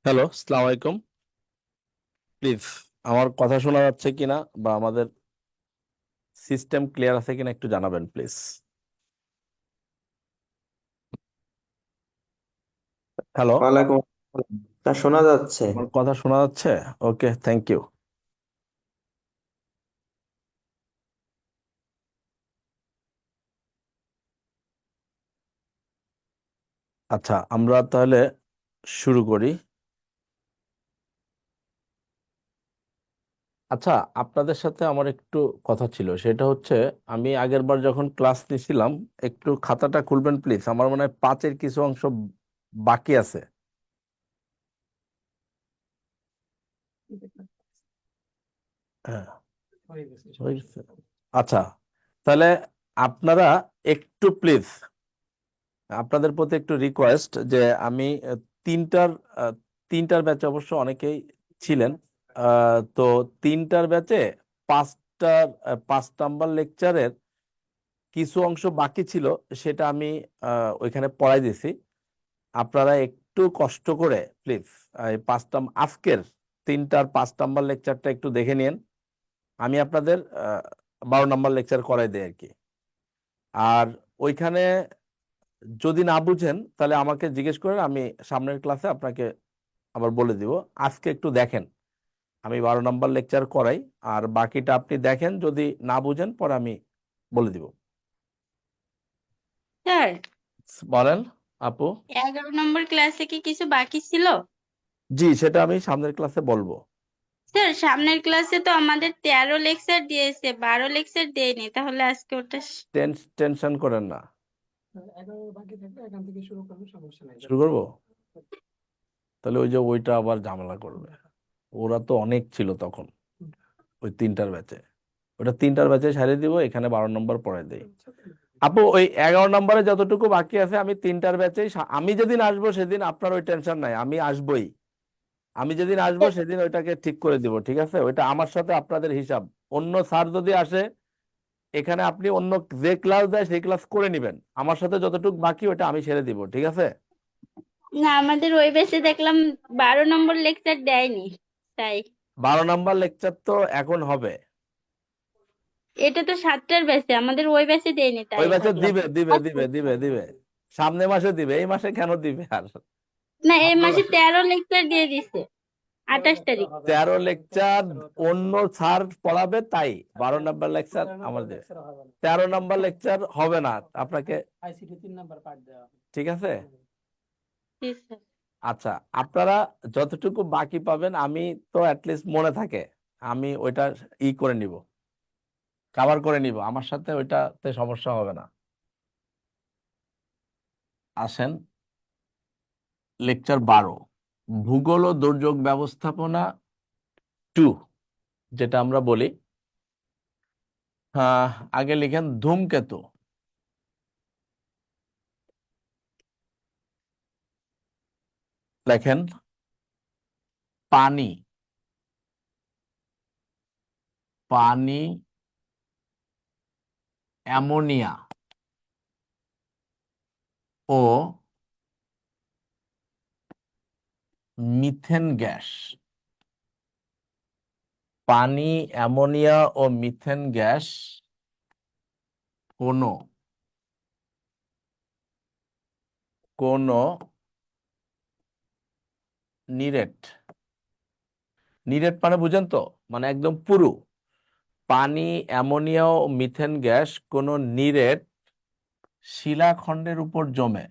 Hello, আসসালামু আলাইকুম। Please আমার কথা শোনা যাচ্ছে কিনা বা আমাদের সিস্টেম ক্লিয়ার আছে কিনা একটু জানাবেন প্লিজ। হ্যালো, ওয়ালাইকুম আসসালাম। তা শোনা যাচ্ছে। আমার কথা শোনা যাচ্ছে? ওকে, থ্যাংক ইউ। আচ্ছা, আমরা তাহলে শুরু করি। আচ্ছা, আপনাদের সাথে আমার একটু কথা ছিল, সেটা হচ্ছে আমি আগের বার যখন ক্লাস নিছিলাম, একটু খাতাটা খুলবেন প্লিজ। আমার মনে হয় 5-এর কিছু অংশ বাকি আছে। হ্যাঁ, হয়ে গেছে। আচ্ছা, তাহলে আপনারা একটু প্লিজ, আপনাদের প্রতি একটু রিকোয়েস্ট যে আমি তিনটার আহ, তিনটার ব্যাচে অবশ্য অনেকেই ছিলেন। তো তিনটার ব্যাচে পাঁচ নাম্বার লেকচারের কিছু অংশ বাকি ছিল, সেটা আমি ওইখানে পড়াই দিছি। আপনারা একটু কষ্ট করে প্লিজ এই আজকের 5 নাম্বার লেকচারটা একটু দেখে নিন। আমি আপনাদের 12 নাম্বার লেকচার করাই দিই আর কি। আর ওইখানে যদি না বুঝেন তাহলে আমাকে জিজ্ঞেস করেন, আমি সামনের ক্লাসে আপনাকে আবার বলে দিব। আজকে একটু দেখেন, আমি 12 নাম্বার লেকচার করাই, আর বাকিটা আপনি দেখেন, যদি না বুঝেন পরে আমি বলে দিব। স্যার, বলেন আপু। 11 নম্বর ক্লাসে কি কিছু বাকি ছিল? জি, সেটা আমি সামনের ক্লাসে বলবো। স্যার, সামনের ক্লাসে তো আমাদের 13 লেকচার দিয়েছে, 12 লেকচার দেয়নি, তাহলে আজকে ওটা টেনশন করেন না। শুরু করবো? তাহলে ওই যে ওইটা আবার ঝামেলা করবে। ওরা তো অনেক ছিল তখন, ওই তিনটার ব্যাচে। ওটা তিনটার ব্যাচে সারিয়ে দিব, এখানে 12 নম্বর পড়াই দেই। আপু, ওই 11 নম্বরে যতটুকু বাকি আছে আমি তিনটার ব্যাচেই আমি যেদিন আসবো সেদিন আপনার ওই টেনশন নাই, আমি আসবই। আমি যেদিন আসবো সেদিন ওইটাকে ঠিক করে দিব, ঠিক আছে? ওইটা আমার সাথে আপনাদের হিসাব। অন্য স্যার যদি আসে এখানে, আপনি অন্য যে ক্লাস দেয় সেই ক্লাস করে নিবেন, আমার সাথে যতটুকু বাকি ওটা আমি সেরে দিব, ঠিক আছে? না, আমাদের ওই বেসে দেখলাম 12 নম্বর লেকচার দেয়নি, তাই 12 নাম্বার লেকচার তো এখন হবে। এটা তো 7টার বেসে, আমাদের ওই বেসে দেয়নি, ওই তাই ব্যাচে ভাবলাম। দিবে দিবে দিবে দিবে দিবে, সামনে মাসে দিবে, এই মাসে কেন দিবে আর? না, এই সামনে মাসে মাসে 13 লেকচার দিয়ে দিছে, 28 তারিখ। 13 লেকচার অন্য স্যার পড়াবে, তাই 12 নাম্বার লেকচার আমাদের। 13 নাম্বার লেকচার হবে না আপনাকে, ঠিক আছে? জি, স্যার। আচ্ছা, আপনারা যতটুকু বাকি পাবেন আমি তো অ্যাটলিস্ট মনে থাকে, আমি ওইটা করে নিব, কভার করে নিব, আমার সাথে ওইটাতে সমস্যা হবে না। আসেন, লেকচার 12, ভূগোল ও দুর্যোগ ব্যবস্থাপনা 2, যেটা আমরা বলি। হ্যাঁ, আগে লিখেন ধূমকেতু। লেখেন পানি। পানি, অ্যামোনিয়া ও মিথেন গ্যাস। পানি, অ্যামোনিয়া ও মিথেন গ্যাস কোন কোন নিরেট, নিরেট মানে বুঝেন তো, মানে একদম পুরু। পানি, অ্যামোনিয়া ও মিথেন গ্যাস কোন নিরেট শিলাখণ্ডের উপর জমে।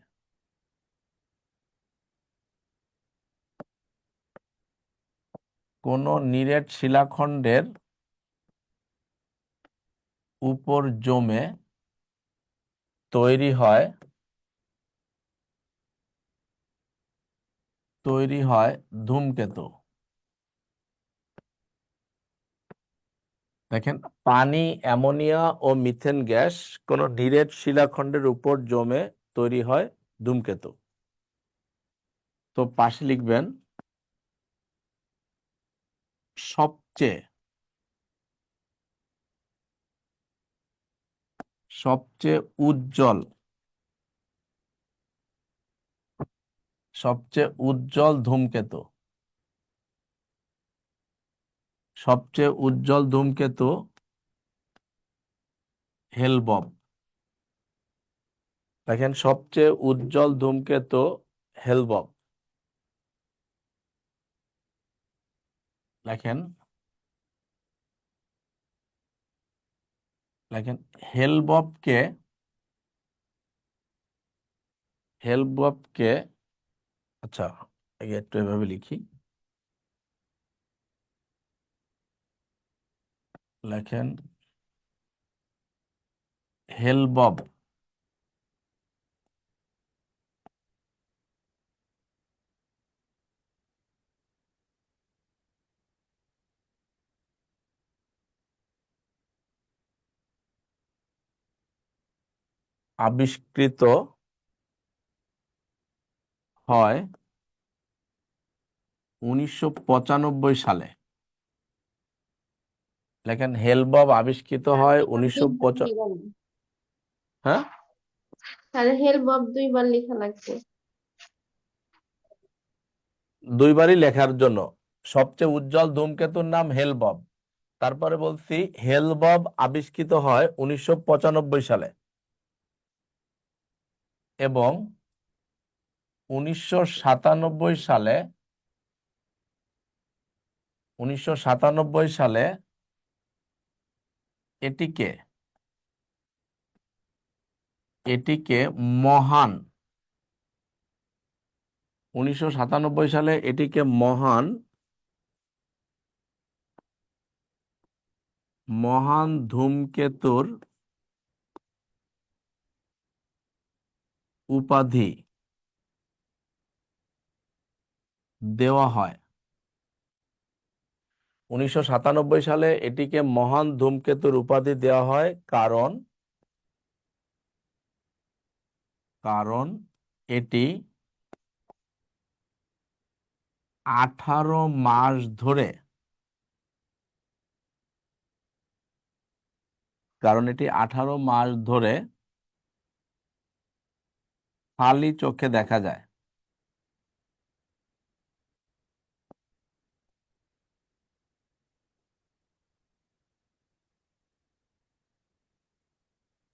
কোন নিরেট শিলাখণ্ডের উপর জমে তৈরি হয় ধূমকেতু। দেখেন, পানি, অ্যামোনিয়া ও মিথেন গ্যাস কোন নিরেট শিলাখণ্ডের উপর জমে তৈরি হয় ধূমকেতু। তো পাশে লিখবেন সবচেয়ে সবচেয়ে উজ্জ্বল সবচেয়ে উজ্জ্বল ধূমকেতু। সবচেয়ে উজ্জ্বল ধূমকেতু হেলবব। দেখেন, সবচেয়ে উজ্জ্বল ধূমকেতু হেলবব। লেখেন লেখেন হেলববকে হেলববকে আচ্ছা, আগে একটু এভাবে লিখি। লেখেন হেলবব আবিষ্কৃত হয় 1995 সালে। লেখেন হেলবব আবিষ্কৃত হয় 1995। হ্যাঁ, তাহলে হেলবব দুইবার লেখা লাগবে। দুইবারই লেখার জন্য। সবচেয়ে উজ্জ্বল ধূমকেতুর নাম হেলবব। তারপরে বলছি হেলবব আবিষ্কৃত হয় 1995 সালে এবং 1997 সালে 1997 সালে এটিকে এটিকে মহান 1997 সালে এটিকে মহান ধূমকেতুর উপাধি দেওয়া হয়। 1997 সালে এটিকে মহান ধূমকেতুর উপাধি দেওয়া হয় কারণ কারণ এটি 18 মাস ধরে কারণ এটি 18 মাস ধরে খালি চোখে দেখা যায়।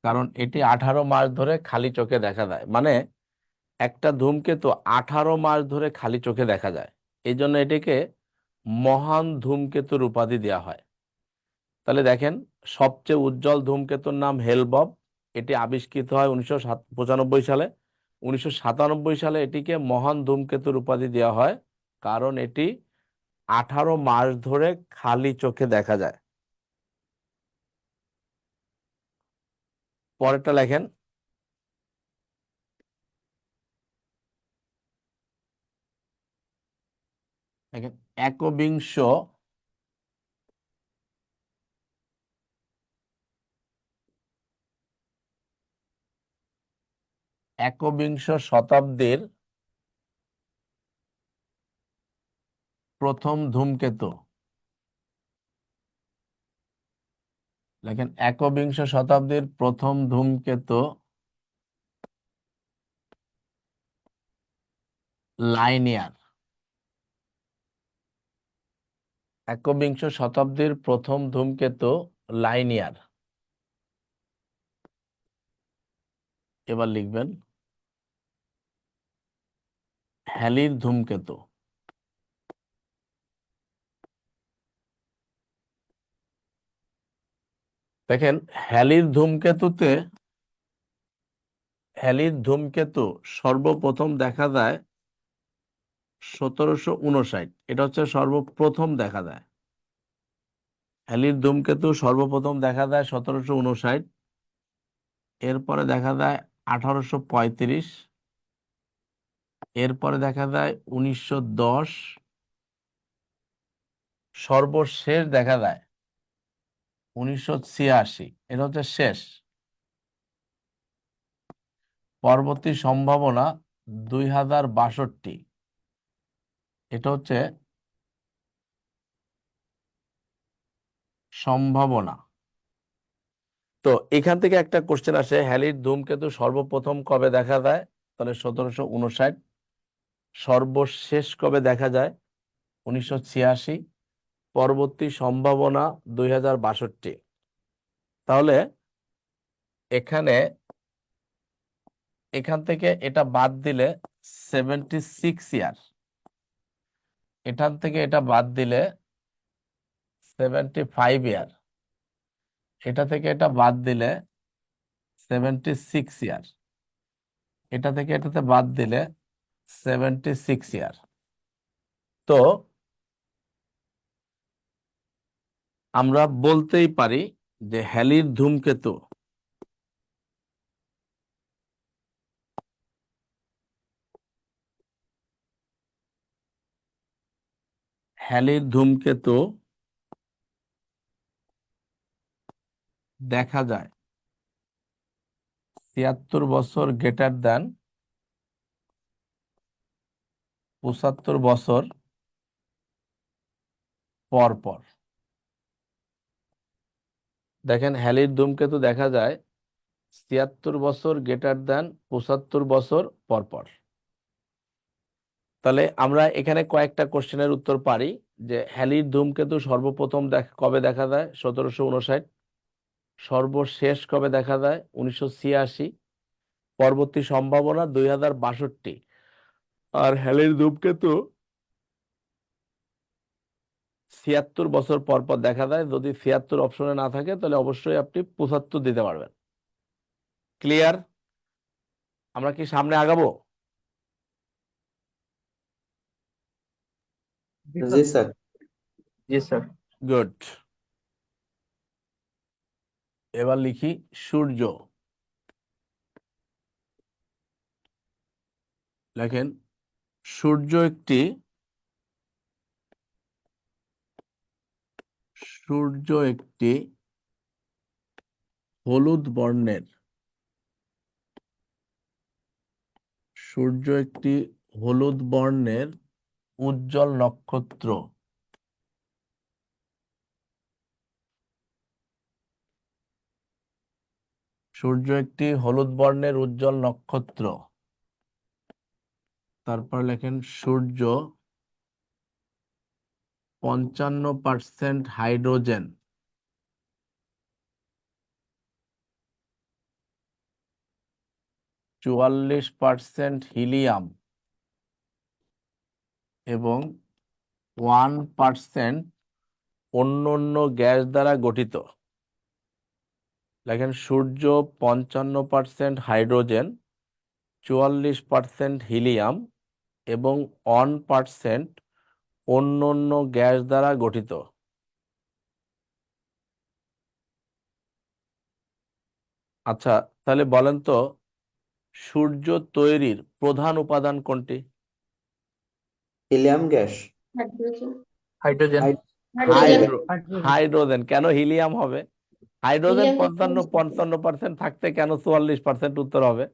কারণ এটি 18 মাস ধরে খালি চোখে দেখা যায়, মানে একটা ধূমকেতু 18 মাস ধরে খালি চোখে দেখা যায়। এই জন্য এটিকে মহান ধূমকেতুর উপাধি দেওয়া হয়। তাহলে দেখেন, সবচেয়ে উজ্জ্বল ধূমকেতুর নাম হেলবব। এটি আবিষ্কৃত হয় 1995 সালে। 1997 সালে এটিকে মহান ধূমকেতুর উপাধি দেওয়া হয় কারণ এটি 18 মাস ধরে খালি চোখে দেখা যায়। পরেরটা লেখেন, দেখেন একবিংশ শতাব্দীর প্রথম ধূমকেতু। লেখেন একবিংশ শতাব্দীর প্রথম ধূমকেতু লাইনিয়ার। একবিংশ শতাব্দীর প্রথম ধূমকেতু লাইনিয়ার। এবার লিখবেন হ্যালির ধূমকেতু। দেখেন হ্যালির ধূমকেতু সর্বপ্রথম দেখা যায় 1759। এটা হচ্ছে সর্বপ্রথম দেখা যায়। হ্যালির ধূমকেতু সর্বপ্রথম দেখা যায় 1759। এরপরে দেখা যায় 1835। এরপরে দেখা যায় 1910। সর্বশেষ দেখা যায় 1986। এটা হচ্ছে শেষ। পরবর্তী সম্ভাবনা 2062। এটা হচ্ছে সম্ভাবনা। তো এখান থেকে একটা কোশ্চেন আসে, হ্যালির ধূমকেতু সর্বপ্রথম কবে দেখা যায়? তাহলে 1759। সর্বশেষ কবে দেখা যায়? 1986। পরবর্তী সম্ভাবনা 2062। তাহলে এখান থেকে এটা বাদ দিলে 76 ইয়ার, এখান থেকে এটা বাদ দিলে 75 ইয়ার, এটা থেকে এটা বাদ দিলে 76 ইয়ার, এটা থেকে এটাতে বাদ দিলে 76 ইয়ার। তো আমরা বলতেই পারি যে হ্যালির ধূমকেতু দেখা যায় 76 বছর গ্রেটার দেন 75 বছর পর পর। দেখেন হ্যালির ধূমকেতু দেখা যায় 76 বছর গ্রেটার দেন 75 বছর পর পর। তাহলে আমরা এখানে কয়েকটা কোশ্চেনের উত্তর পারি যে হ্যালির ধূমকেতু সর্বপ্রথম কবে দেখা যায় 1759, সর্বশেষ কবে দেখা যায় 1986, পরবর্তী সম্ভাবনা 2062, আর হ্যালির ধূমকেতু 76 বছর পর পর দেখা যায়। যদি 76 অপশনে না থাকে তাহলে অবশ্যই আপনি 75 দিতে পারবেন। ক্লিয়ার? আমরা কি সামনে আগাবো? জি স্যার। জি স্যার। গুড। এবার লিখি সূর্য। লেখেন সূর্য একটি হলুদ বর্ণের উজ্জ্বল নক্ষত্র। সূর্য একটি হলুদ বর্ণের উজ্জ্বল নক্ষত্র। তারপর লেখেন সূর্য 55% হাইড্রোজেন, 44% হিলিয়াম এবং 1% অন্যান্য গ্যাস দ্বারা গঠিত। লেখেন সূর্য 55% হাইড্রোজেন, 44% হিলিয়াম এবং 1% অন্যান্য গ্যাস দ্বারা গঠিত। আচ্ছা, তাহলে বলেন তো সূর্য তৈরির প্রধান উপাদান কোনটি? Helium gas. Hydrogen. Hydrogen. Hydrogen. কেন হিলিয়াম হবে? হাইড্রোজেন হিলিয়াম 55% থাকতে কেন 44% উত্তর হবে?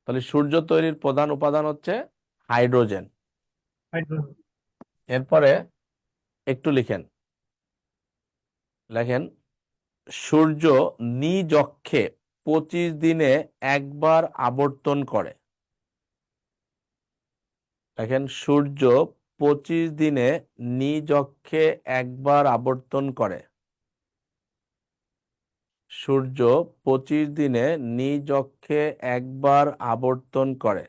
তাহলে সূর্য তৈরির প্রধান উপাদান হচ্ছে হাইড্রোজেন। এরপরে একটু লেখেন সূর্য নিজ অক্ষে 25 দিনে একবার আবর্তন করে। দেখেন সূর্য 25 দিনে নিজ অক্ষে একবার আবর্তন করে। সূর্য 25 দিনে নিজ অক্ষে একবার আবর্তন করে।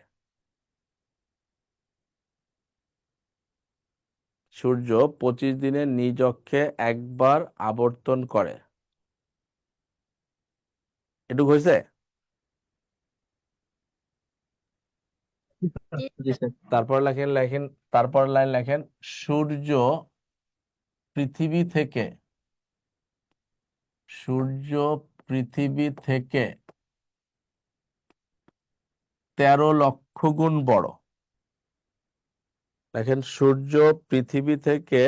সূর্য 25 দিনে নিজ অক্ষে একবার আবর্তন করে। এটুকু হয়েছে? জি স্যার। তারপর তারপর লাইন লেখেন সূর্য পৃথিবী থেকে 13 লক্ষ গুণ বড়। দেখেন সূর্য পৃথিবী থেকে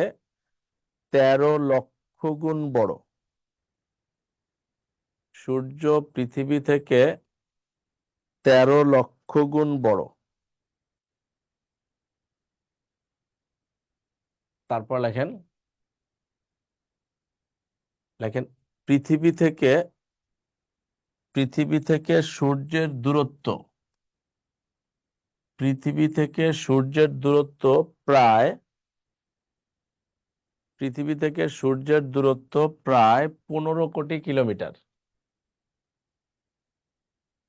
13 লক্ষ গুণ বড়। সূর্য পৃথিবী থেকে 13 লক্ষ গুণ বড়। তারপর লেখেন পৃথিবী থেকে সূর্যের দূরত্ব প্রায় পৃথিবী থেকে সূর্যের দূরত্ব প্রায় 15 কোটি কিলোমিটার।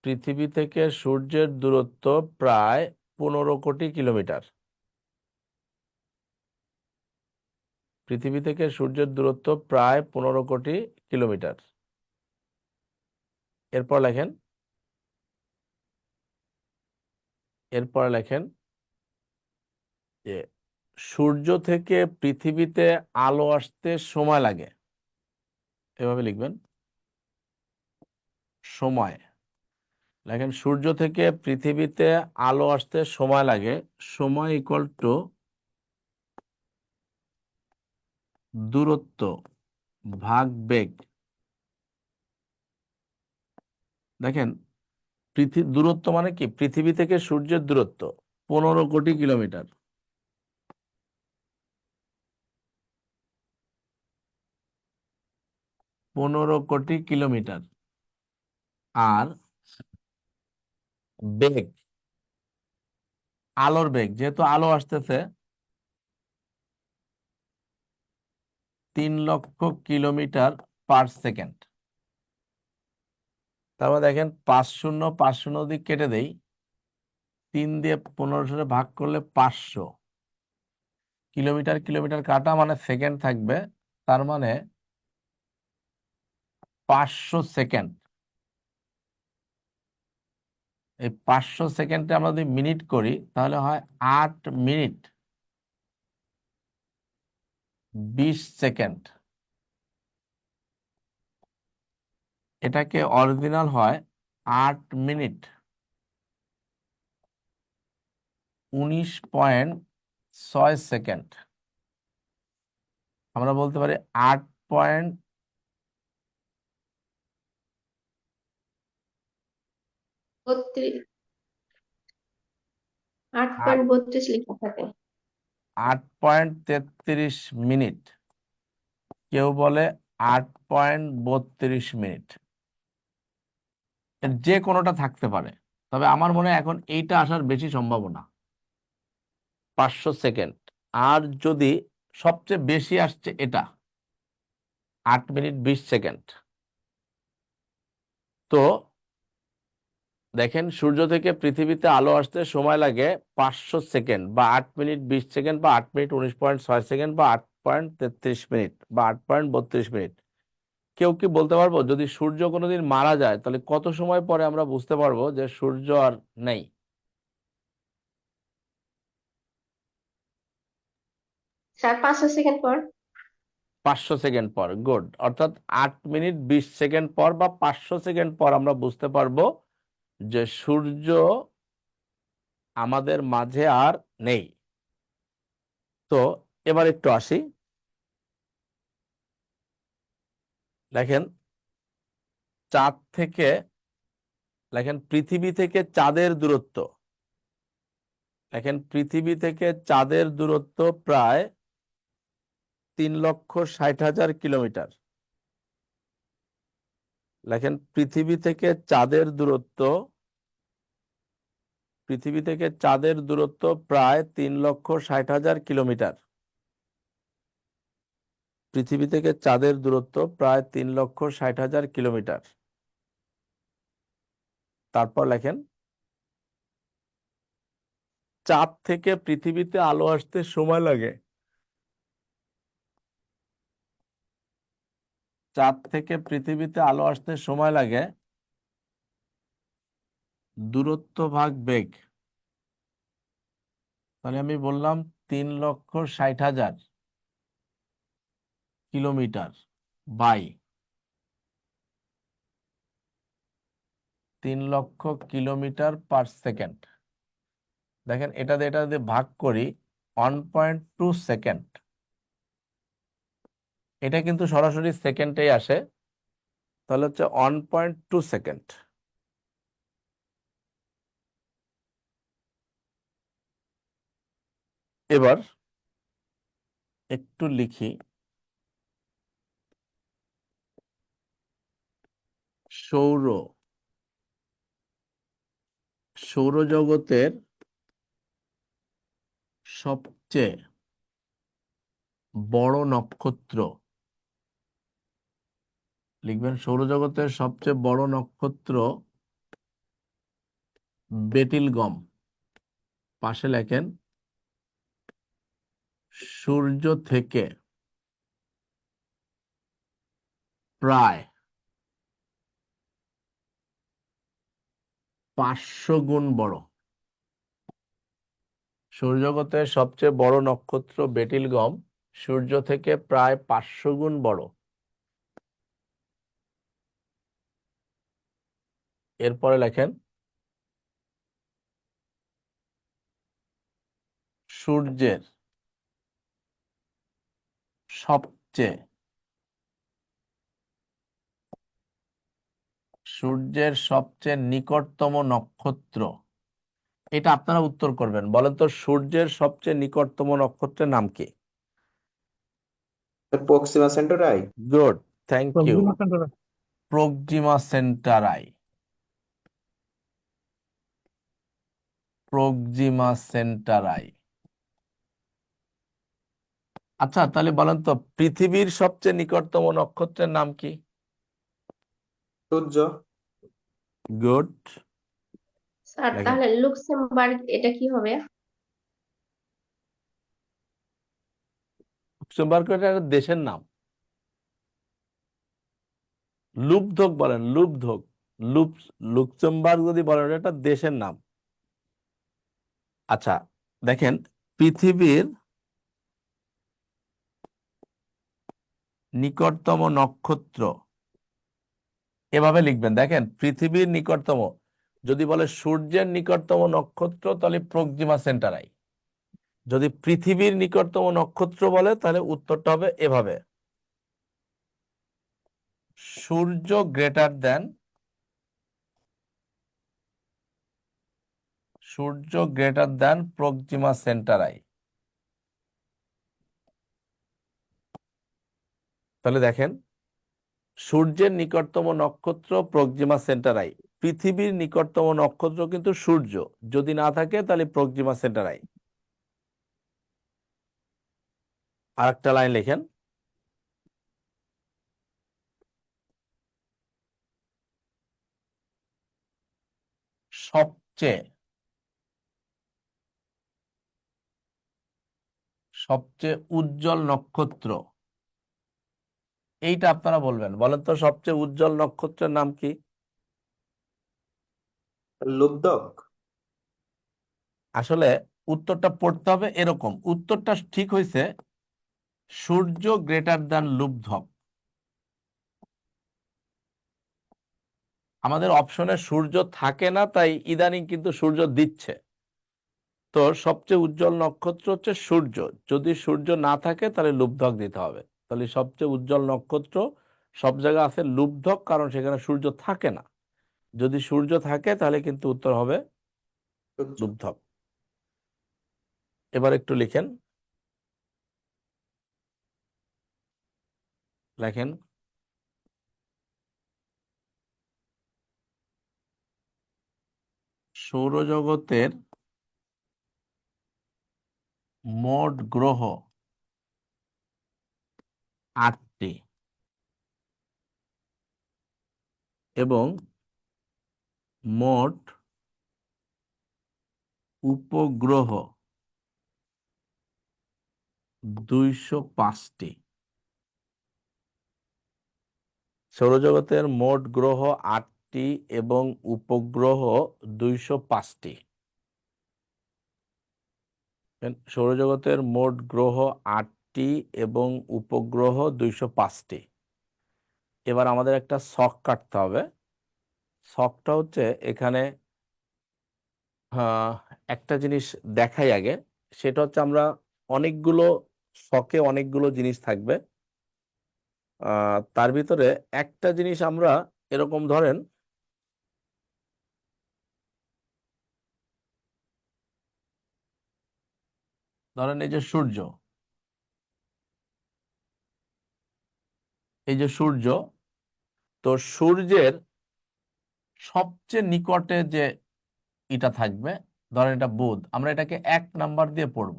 পৃথিবী থেকে সূর্যের দূরত্ব প্রায় 15 কোটি কিলোমিটার। পৃথিবী থেকে সূর্যের দূরত্ব প্রায় 15 কোটি কিলোমিটার। এরপর লেখেন যে সূর্য থেকে পৃথিবীতে আলো আসতে সময় লাগে। এভাবে লিখবেন, সময়। লেখেন সূর্য থেকে পৃথিবীতে আলো আসতে সময় লাগে, সময় ইকুয়াল টু দূরত্ব ভাগ বেগ। দেখেন দূরত্ব মানে কি, পৃথিবী থেকে সূর্যের দূরত্ব 15 কোটি কিলোমিটার। আর বেগ, আলোর বেগ, যেহেতু আলো আসতেছে 3 লক্ষ কিলোমিটার পার সেকেন্ড। তারপর দেখেন 5 শূন্য 5 শূন্য দিক কেটে দেই, 3 দিয়ে 15 ভাগ করলে 500। কিলোমিটার কিলোমিটার কাটা মানে সেকেন্ড থাকবে, তার মানে 500 সেকেন্ড। এই 500 সেকেন্ডে আমরা যদি মিনিট করি তাহলে হয় 8 মিনিট 20 সেকেন্ড। এটাকে অরিজিনাল হয় 8 মিনিট 19.6 সেকেন্ড। আমরা বলতে পারি 8 পয়েন্ট 32 8.32 লেখা থাকে। 8.33 মিনিট, কেউ বলে 8.32 মিনিট। এর যে কোনোটা থাকতে পারে, তবে আমার মনে হয় এখন এইটা আসার বেশি সম্ভাবনা, 500 সেকেন্ড। আর যদি সবচেয়ে বেশি আসছে এটা 8 মিনিট 20 সেকেন্ড। তো দেখেন সূর্য থেকে পৃথিবীতে আলো আসতে সময় লাগে 500 সেকেন্ড বা 8 মিনিট 20 সেকেন্ড বা 8 মিনিট 19.6 সেকেন্ড বা 8.33 মিনিট বা 8.32 মিনিট। কেউ কি বলতে পারবো যদি সূর্য কোনোদিন মারা যায় তাহলে কত সময় পরে আমরা বুঝতে পারবো যে সূর্য আর নেই? 500 সেকেন্ড পর। 500 সেকেন্ড পর। গুড। অর্থাৎ 8 মিনিট 20 সেকেন্ড পর বা 500 সেকেন্ড পর আমরা বুঝতে পারবো যে সূর্য আমাদের মাঝে আর নেই। তো এবার একটু আসি, দেখেন চাঁদ থেকে, দেখেন পৃথিবী থেকে চাঁদের দূরত্ব, দেখেন পৃথিবী থেকে চাঁদের দূরত্ব প্রায় 3,60,000 কিলোমিটার। দেখেন পৃথিবী থেকে চাঁদের দূরত্ব প্রায় 3,60,000 কিলোমিটার। পৃথিবী থেকে চাঁদের দূরত্ব প্রায় 3,60,000 কিলোমিটার। তারপর লেখেন চাঁদ থেকে পৃথিবীতে আলো আসতে সময় লাগে, চাঁদ থেকে পৃথিবীতে আলো আসতে সময় লাগে দূরত্ব ভাগ বেগ। তাহলে আমি বললাম 3,60,000 কিলোমিটার বাই 3 লক্ষ কিলোমিটার পার সেকেন্ড। দেখেন এটা দিয়ে ভাগ করি 1.2 সেকেন্ড। এটা কিন্তু সরাসরি সেকেন্ডেই আসে, তাহলে হচ্ছে 1.2 সেকেন্ড। এবার একটু লিখি, সৌরজগতের সবচেয়ে বড় নক্ষত্র লিখবেন, সৌরজগতের সবচেয়ে বড় নক্ষত্র বেটিলগম। পাশে লেখেন সূর্য থেকে প্রায় 500 গুণ বড়। সৌরজগতের সবচেয়ে বড় নক্ষত্র বেটিলগম সূর্য থেকে প্রায় 500 গুণ বড়। এরপরে লেখেন সূর্যের সবচেয়ে নিকটতম নক্ষত্র। এটা আপনারা উত্তর করবেন। বলেন তো সূর্যের সবচেয়ে নিকটতম নক্ষত্রের নাম কি? Proxima Centauri. Good, thank you. Proxima Centauri. Proxima Centauri. Proxima Centauri. আচ্ছা, তাহলে বলেন তো পৃথিবীর সবচেয়ে নিকটতম নক্ষত্রের নাম কি? সূর্য। গুড। স্যার দেখেন। তাহলে লুক্সেমবার্গ এটা কি হবে? লুক্সেমবার্গ এটা একটা দেশের নাম। লুপধক বলেন, লুপধক। লুক্সেমবার্গ যদি বলেন এটা একটা দেশের নাম। আচ্ছা, দেখেন পৃথিবীর নিকটতম নক্ষত্র এভাবে লিখবেন। দেখেন পৃথিবীর নিকটতম, যদি বলে সূর্যের নিকটতম নক্ষত্র তাহলে প্রক্সিমা সেন্টারাই। যদি পৃথিবীর নিকটতম নক্ষত্র বলে তাহলে উত্তরটা হবে এভাবে, সূর্য গ্রেটার দেন প্রক্সিমা সেন্টারাই। তাহলে দেখেন সূর্যের নিকটতম নক্ষত্র প্রক্সিমা সেন্টারাই, পৃথিবীর নিকটতম নক্ষত্র কিন্তু সূর্য, যদি না থাকে তাহলে প্রক্সিমা সেন্টারাই। আর একটা লাইন লেখেন, সবচেয়ে উজ্জ্বল নক্ষত্র। এইটা আপনারা বলবেন। বলেন তো সবচেয়ে উজ্জ্বল নক্ষত্রের নাম কি? লুব্ধক। আসলে উত্তরটা পড়তে হবে এরকম, উত্তরটা ঠিক হয়েছে সূর্য গ্রেটার দ্যান লুব্ধক। আমাদের অপশনে সূর্য থাকে না, তাই ইদানিং কিন্তু সূর্য দিচ্ছে। তো সবচেয়ে উজ্জ্বল নক্ষত্র হচ্ছে সূর্য, যদি সূর্য না থাকে তাহলে লুব্ধক দিতে হবে। তাহলে সবচেয়ে উজ্জ্বল নক্ষত্র সব জায়গায় আছে লুব্ধক, কারণ সেখানে সূর্য থাকে না। যদি সূর্য থাকে তাহলে কিন্তু উত্তর হবে সূর্য। লুব্ধক। এবার একটু লিখেন, লেখেন সৌরজগতের মোট গ্রহ 8টি এবং মোট উপগ্রহ 205টি। সৌরজগতের মোট গ্রহ 8টি এবং উপগ্রহ 205টি। সৌরজগতের মোট গ্রহ 8টি এবং উপগ্রহ 205টি। এবার আমাদের একটা ছক কাটতে হবে। ছকটা হচ্ছে এখানে একটা জিনিস দেখাই আগে, সেটা হচ্ছে আমরা অনেকগুলো ছকে অনেকগুলো জিনিস থাকবে। তার ভিতরে একটা জিনিস আমরা এরকম ধরেন, এই যে সূর্য, তো সূর্যের সবচেয়ে নিকটে যে এটা থাকবে, ধরেন এটা বুধ, আমরা এটাকে 1 নাম্বার দিয়ে পড়ব।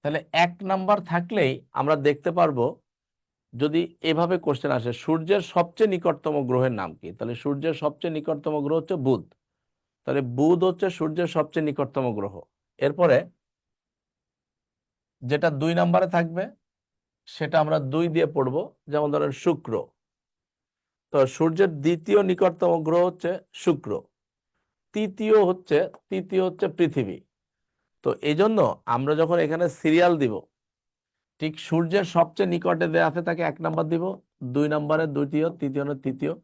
তাহলে 1 নাম্বার থাকলেই আমরা দেখতে পারবো, যদি এভাবে কোশ্চেন আসে সূর্যের সবচেয়ে নিকটতম গ্রহের নাম কি, তাহলে সূর্যের সবচেয়ে নিকটতম গ্রহ হচ্ছে বুধ, তাহলে বুধ হচ্ছে সূর্যের সবচেয়ে নিকটতম গ্রহ। এরপরে যেটা 2 নাম্বারে থাকবে সেটা আমরা 2 দিয়ে পড়বো, যেমন ধরেন শুক্র, তো সূর্যের দ্বিতীয় নিকটতম গ্রহ হচ্ছে শুক্র, তৃতীয় হচ্ছে পৃথিবী। তো এই জন্য আমরা যখন এখানে সিরিয়াল দিব, ঠিক সূর্যের সবচেয়ে নিকটে দেয়া আছে তাকে 1 নাম্বার দিব, 2 নাম্বারে দ্বিতীয়, তৃতীয়।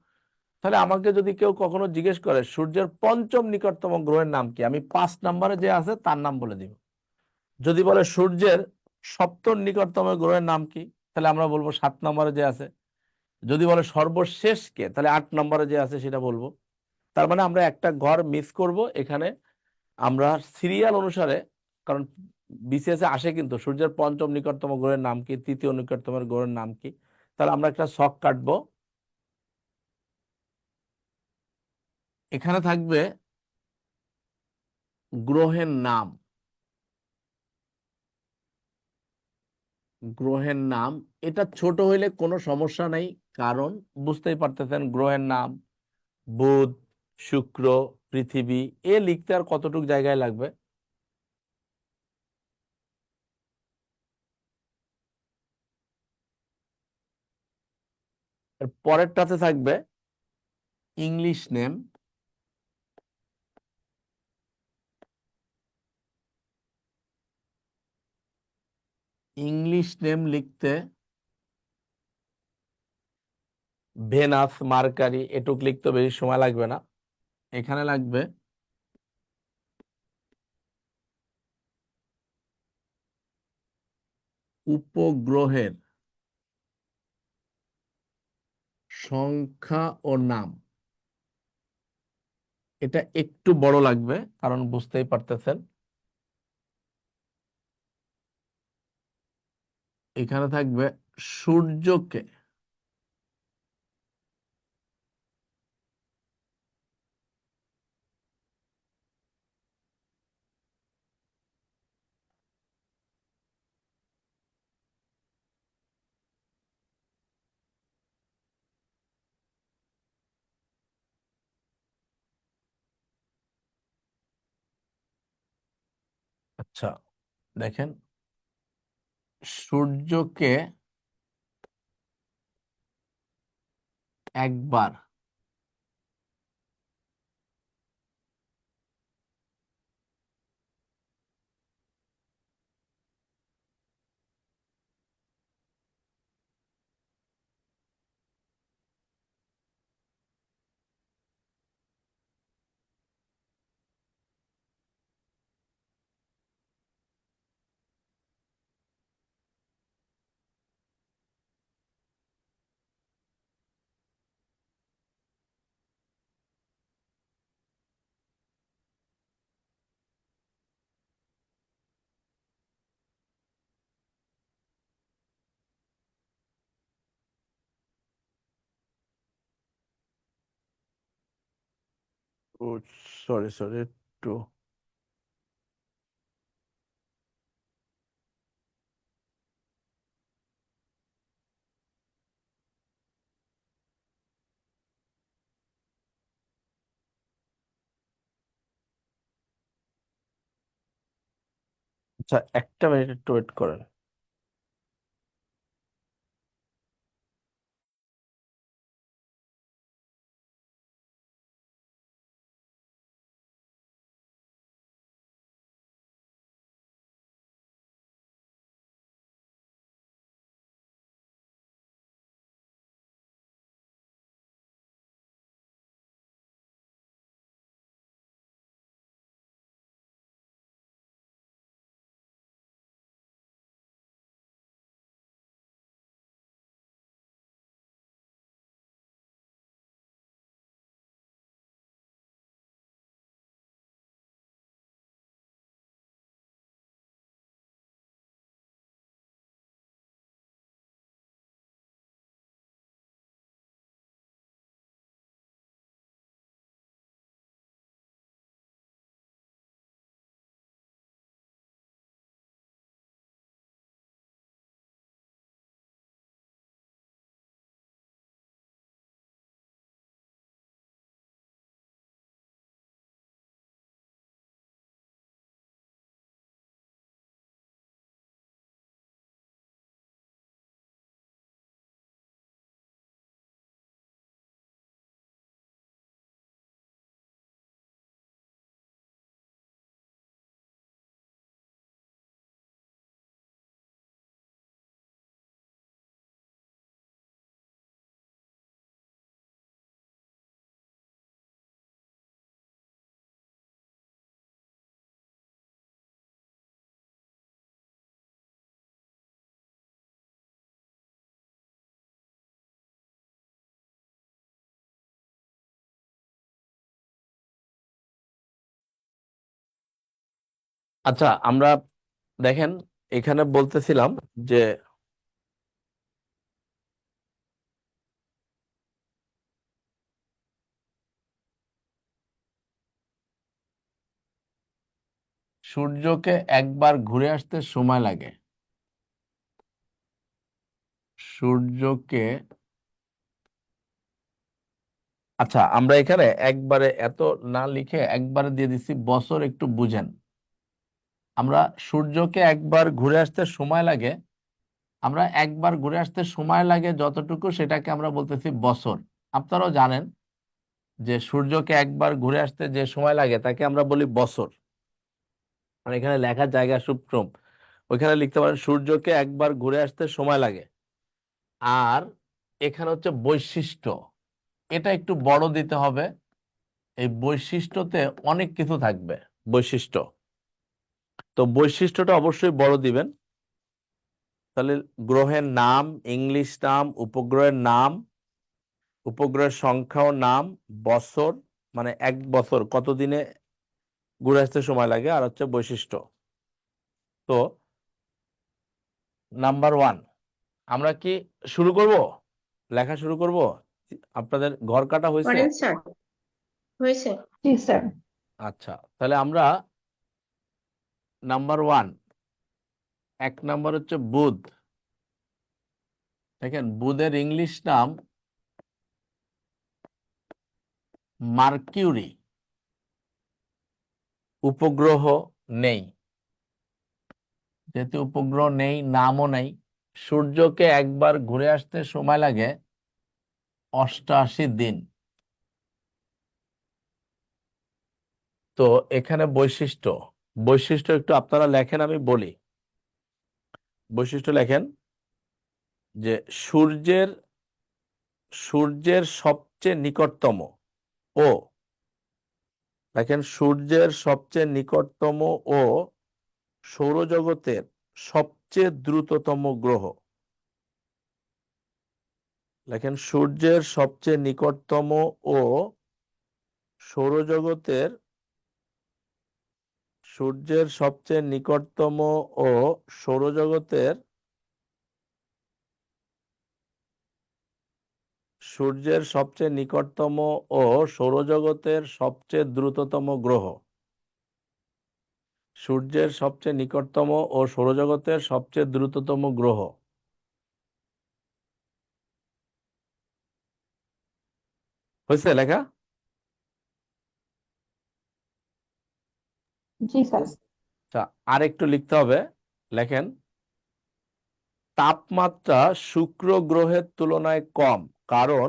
তাহলে আমাকে যদি কেউ কখনো জিজ্ঞেস করে সূর্যের পঞ্চম নিকটতম গ্রহের নাম কি, আমি 5 নাম্বারে যে আছে তার নাম বলে দিব। যদি বলে সূর্যের সপ্তম নিকটতম গ্রহের নাম কি, তাহলে আমরা বলবো 7 নম্বরে যে আছে। যদি বলে সর্বশেষ কে, তাহলে 8 নম্বরে যে আছে সেটা বলবো। তার মানে আমরা একটা ঘর মিস করব এখানে। আমরা সিরিয়াল অনুসারে, কারণ বিসিএস এ আসে কিন্তু সূর্যের পঞ্চম নিকটতম গ্রহের নাম কি, তৃতীয় নিকটতম গ্রহের নাম কি, তাহলে আমরা একটা ছক কাটবো। এখানে থাকবে গ্রহের নাম, গ্রহের নাম এটা ছোট হইলে কোনো সমস্যা নেই, কারণ বুঝতেই পারতেছেন গ্রহের নাম বুধ, শুক্র, পৃথিবী, এ লিখতে আর কতটুকু জায়গায় লাগবে। এর পরেরটাতে থাকবে ইংলিশ নেম, ইংলিশ নেম লিখতে ভেনাস, মার্কারি এটুক লিখতে বেশি সময় লাগবে না। এখানে লাগবে উপগ্রহের সংখ্যা ও নাম, এটা একটু বড় লাগবে কারণ বুঝতেই পারতেছেন। এখানে থাকবে সূর্যকে আচ্ছা দেখেন, সূর্যকে একবার ও সরি একটু আচ্ছা, একটা মিনিট একটু ওয়েট করেন। আচ্ছা, আমরা দেখেন এখানে বলতেছিলাম যে সূর্যকে একবার ঘুরে আসতে সময় লাগে। সূর্যকে, আচ্ছা আমরা এখানে একবারে এত না লিখে একবারে দিয়ে দিচ্ছি বছর, একটু বুঝেন। আমরা সূর্যকে একবার ঘুরে আসতে সময় লাগে, আমরা একবার ঘুরে আসতে সময় লাগে যতটুকু, সেটাকে আমরা বলতেছি বছর। আপনারাও জানেন যে সূর্যকে একবার ঘুরে আসতে যে সময় লাগে তাকে আমরা বলি বছর। আর এখানে লেখার জায়গা সুপ্রম, ওইখানে লিখতে পারেন সূর্যকে একবার ঘুরে আসতে সময় লাগে। আর এখানে হচ্ছে বৈশিষ্ট্য, এটা একটু বড় দিতে হবে। এই বৈশিষ্ট্যতে অনেক কিছু থাকবে। বৈশিষ্ট্য, তো বৈশিষ্ট্যটা অবশ্যই বড় দিবেন। তাহলে গ্রহের নাম, ইংলিশ নাম, উপগ্রহের নাম, উপগ্রহের সংখ্যা ও নাম, বছর মানে এক বছর কতদিনে ঘুরে আসতে সময় লাগে, আর হচ্ছে বৈশিষ্ট্য। তো নাম্বার 1 আমরা কি শুরু করব, লেখা শুরু করব? আপনাদের ঘর কাটা হয়েছে? করেন স্যার, হয়েছে। জি স্যার। আচ্ছা, তাহলে আমরা নাম্বার 1, 1 নাম্বার হচ্ছে বুধ। দেখেন বুধের ইংলিশ নাম মার্কিউরি। উপগ্রহ নেই, যেহেতু উপগ্রহ নেই, নামও নেই। সূর্যকে একবার ঘুরে আসতে সময় লাগে 88 দিন। তো এখানে বৈশিষ্ট্য, বৈশিষ্ট্য একটু আপনারা লেখেন, আমি বলি। বৈশিষ্ট্য লেখেন যে সূর্যের সূর্যের সবচেয়ে নিকটতম ও, দেখেন সূর্যের সবচেয়ে নিকটতম ও সৌরজগতের সবচেয়ে দ্রুততম গ্রহ। দেখেন সূর্যের সবচেয়ে নিকটতম ও সৌরজগতের সূর্যের সবচেয়ে নিকটতম ও সৌরজগতের সূর্যের সবচেয়ে নিকটতম ও সৌরজগতের সবচেয়ে দ্রুততম গ্রহ। সূর্যের সবচেয়ে নিকটতম ও সৌরজগতের সবচেয়ে দ্রুততম গ্রহ। হয়েছে লেখা? জি স্যার। আচ্ছা, আর একটু লিখতে হবে। লেখেন তাপমাত্রা শুক্র গ্রহের তুলনায় কম, কারণ,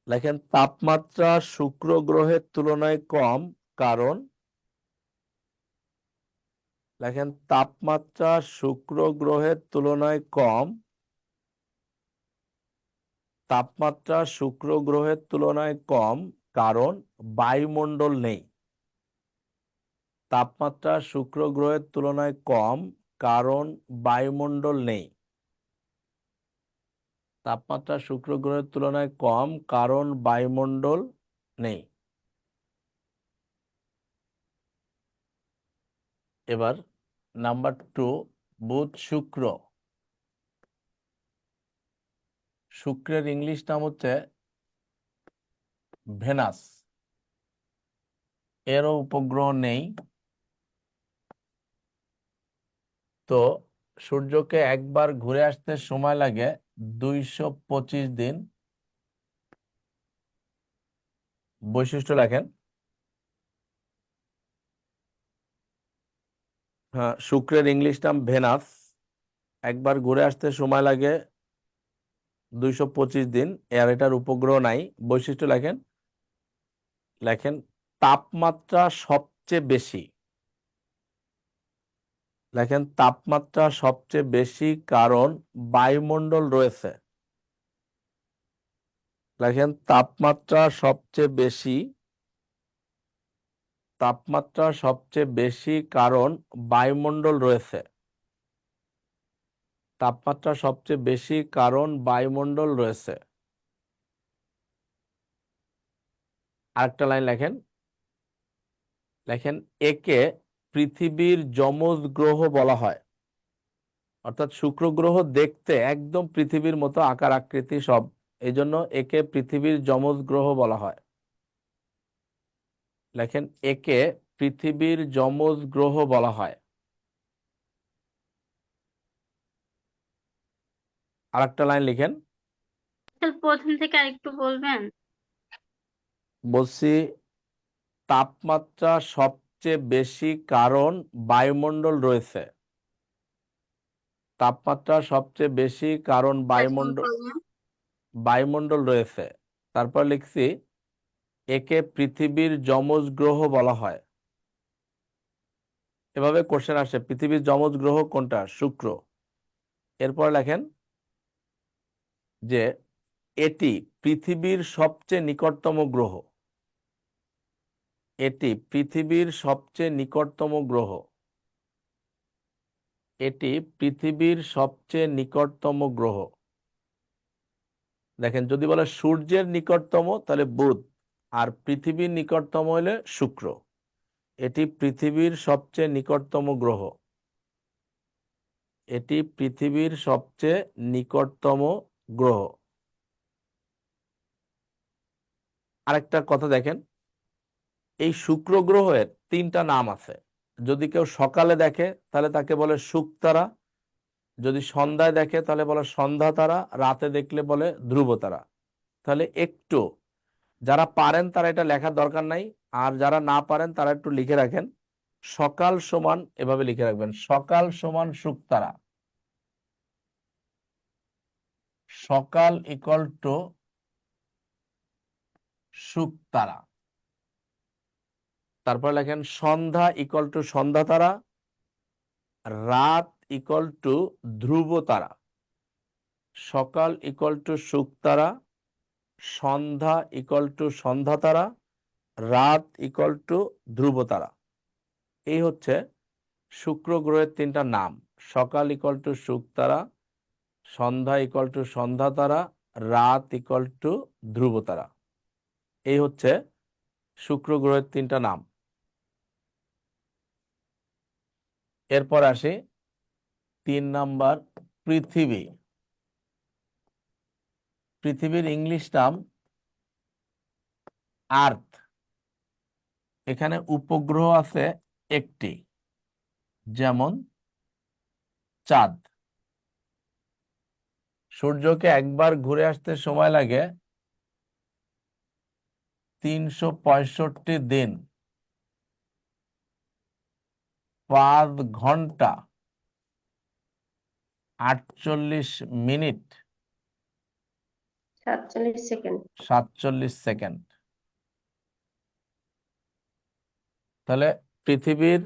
লেখেন তাপমাত্রা শুক্র গ্রহের তুলনায় কম কারণ, লেখেন তাপমাত্রা শুক্র গ্রহের তুলনায় কম, তাপমাত্রা শুক্র গ্রহের তুলনায় কম কারণ বায়ুমণ্ডল নেই। তাপমাত্রা শুক্র গ্রহের তুলনায় কম কারণ বায়ুমণ্ডল নেই। তাপমাত্রা শুক্র গ্রহের তুলনায় কম কারণ বায়ুমণ্ডল নেই। এবার নাম্বার 2, বুধ শুক্র। শুক্রের ইংলিশ নাম হচ্ছে ভেনাস। এরও উপগ্রহ নেই। তো সূর্যকে একবার ঘুরে আসতে সময় লাগে 225 দিন। বৈশিষ্ট্য লেখেন, হ্যাঁ শুক্রের ইংলিশ নাম ভেনাস, একবার ঘুরে আসতে সময় লাগে 225 দিন, আর এটার উপগ্রহ নাই। বৈশিষ্ট্য লেখেন, লেখেন তাপমাত্রা সবচেয়ে বেশি। লেখেন তাপমাত্রা সবচেয়ে বেশি কারণ বায়ুমণ্ডল রয়েছে। লেখেন তাপমাত্রা সবচেয়ে বেশি, তাপমাত্রা সবচেয়ে বেশি কারণ বায়ুমণ্ডল রয়েছে। তাপমাত্রা সবচেয়ে বেশি কারণ বায়ুমণ্ডল রয়েছে। আরেকটা লাইন লেখেন, লেখেন একে পৃথিবীর যমজ গ্রহ বলা হয়। অর্থাৎ শুক্র গ্রহ দেখতে একদম পৃথিবীর মতো আকার আকৃতি সব, এই জন্য একে পৃথিবীর যমজ গ্রহ বলা হয়। লেখেন একে পৃথিবীর যমজ গ্রহ বলা হয়। আরেকটা লাইন লিখেন। স্যার প্রথম থেকে আরেকটু বলবেন? বলছি তাপমাত্রা সবচেয়ে বেশি কারণ বায়ুমণ্ডল রয়েছে। তাপমাত্রা সবচেয়ে বেশি কারণ বায়ুমণ্ডল রয়েছে। তারপর লিখছি একে পৃথিবীর যমজ গ্রহ বলা হয়। এভাবে কোশ্চেন আসে, পৃথিবীর যমজ গ্রহ কোনটা? শুক্র। এরপর লেখেন যে এটি পৃথিবীর সবচেয়ে নিকটতম গ্রহ। এটি পৃথিবীর সবচেয়ে নিকটতম গ্রহ। এটি পৃথিবীর সবচেয়ে নিকটতম গ্রহ। দেখেন, যদি বলে সূর্যের নিকটতম তাহলে বুধ, আর পৃথিবীর নিকটতম হলে শুক্র। এটি পৃথিবীর সবচেয়ে নিকটতম গ্রহ। এটি পৃথিবীর সবচেয়ে নিকটতম গ্রহ। আরেকটা কথা দেখেন, এই শুক্র গ্রহের 3টা নাম আছে। যদি কেউ সকালে দেখে তাহলে তাকে বলে শুকতারা, যদি সন্ধ্যায় দেখে তাহলে বলে সন্ধ্যা তারা, রাতে দেখলে বলে ধ্রুব তারা। তাহলে একটু যারা পারেন তারা এটা লেখার দরকার নাই, আর যারা না পারেন তারা একটু লিখে রাখেন। সকাল সমান এভাবে লিখে রাখবেন, সকাল সমান শুকতারা। সকাল ইকুয়াল টু শুকতারা। তারপর লেখেন সন্ধ্যা ইকুয়াল টু সন্ধ্যা তারা, রাত ইকুয়াল টু ধ্রুব তারা। সকাল ইকুয়াল টু শুকতারা, সন্ধ্যা ইকুয়াল টু সন্ধ্যা তারা, রাত ইকুয়াল টু ধ্রুব তারা। এই হচ্ছে শুক্র গ্রহের 3টা নাম। সকাল ইকুয়াল টু শুকতারা, সন্ধ্যা ইকুয়াল টু সন্ধ্যা তারা, রাত ইকুয়াল টু ধ্রুব তারা। এই হচ্ছে শুক্র গ্রহের 3টা নাম। এরপর আসি 3 নাম্বার, পৃথিবী। পৃথিবীর ইংলিশ নাম আর্থ। এখানে উপগ্রহ আছে একটি, যেমন চাঁদ। সূর্যকে একবার ঘুরে আসতে সময় লাগে 365 দিন, 5 ঘন্টা 48 মিনিট 47 সেকেন্ড। 47 সেকেন্ড। তাহলে পৃথিবীর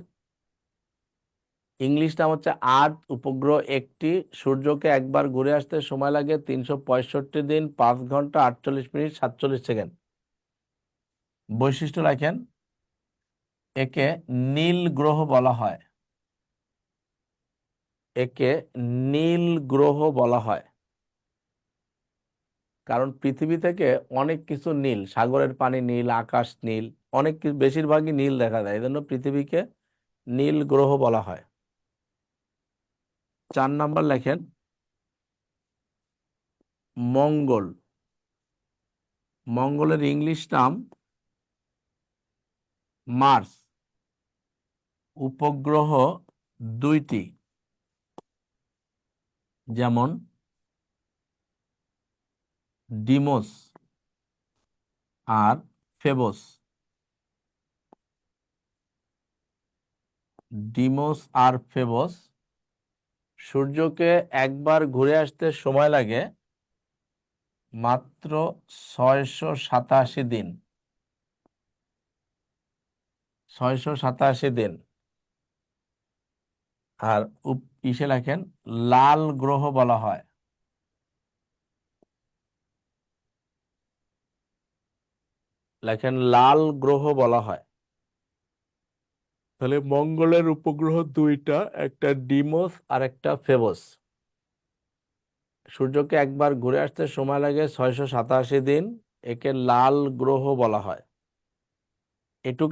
ইংলিশ নাম হচ্ছে আর্থ, উপগ্রহ একটি, সূর্যকে একবার ঘুরে আসতে সময় লাগে 365 দিন, 5 ঘন্টা 48 মিনিট 47 সেকেন্ড। বৈশিষ্ট্য লেখেন, একে নীল গ্রহ বলা হয়। একে নীল গ্রহ বলা হয় কারণ পৃথিবী থেকে অনেক কিছু নীল, সাগরের পানি নীল, আকাশ নীল, অনেক কিছু, বেশিরভাগই নীল দেখা যায়, এই জন্য পৃথিবীকে নীল গ্রহ বলা হয়। 4 নাম্বার লেখেন মঙ্গল। মঙ্গলের ইংলিশ নাম মার্স। উপগ্রহ 2টি, যেমন ডিমোস আর ফেবস। ডিমোস আর ফেবস সূর্যকে একবার ঘুরে আসতে সময় লাগে মাত্র 687 দিন। 687 দিন। আর ইসে লেখেন লাল গ্রহ বলা হয়। লেখেন লাল গ্রহ বলা হয়। তাহলে মঙ্গলের উপগ্রহ 2টা, একটা ডিমোস আর একটা ফেবস। সূর্যকে একবার ঘুরে আসতে সময় লাগে 687 দিন। একে লাল গ্রহ বলা হয়। এটুক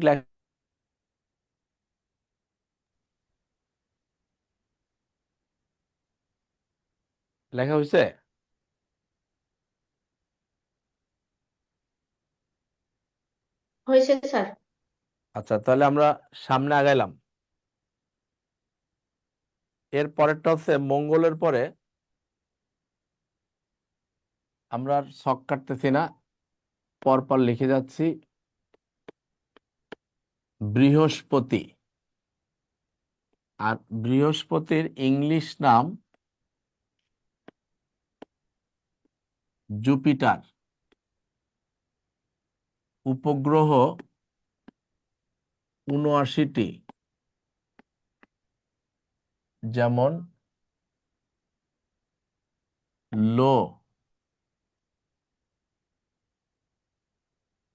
লেখা হয়েছে? হয়েছে স্যার। আচ্ছা, তাহলে আমরা সামনে আগাইলাম। এর পরেরটা হচ্ছে মঙ্গলের পরে আমরা আর ছক কাটতেছি না, পরপর লিখে যাচ্ছি। বৃহস্পতি। আর বৃহস্পতির ইংলিশ নাম জুপিটার। উপগ্রহ ৭৯টি, যেমন লো,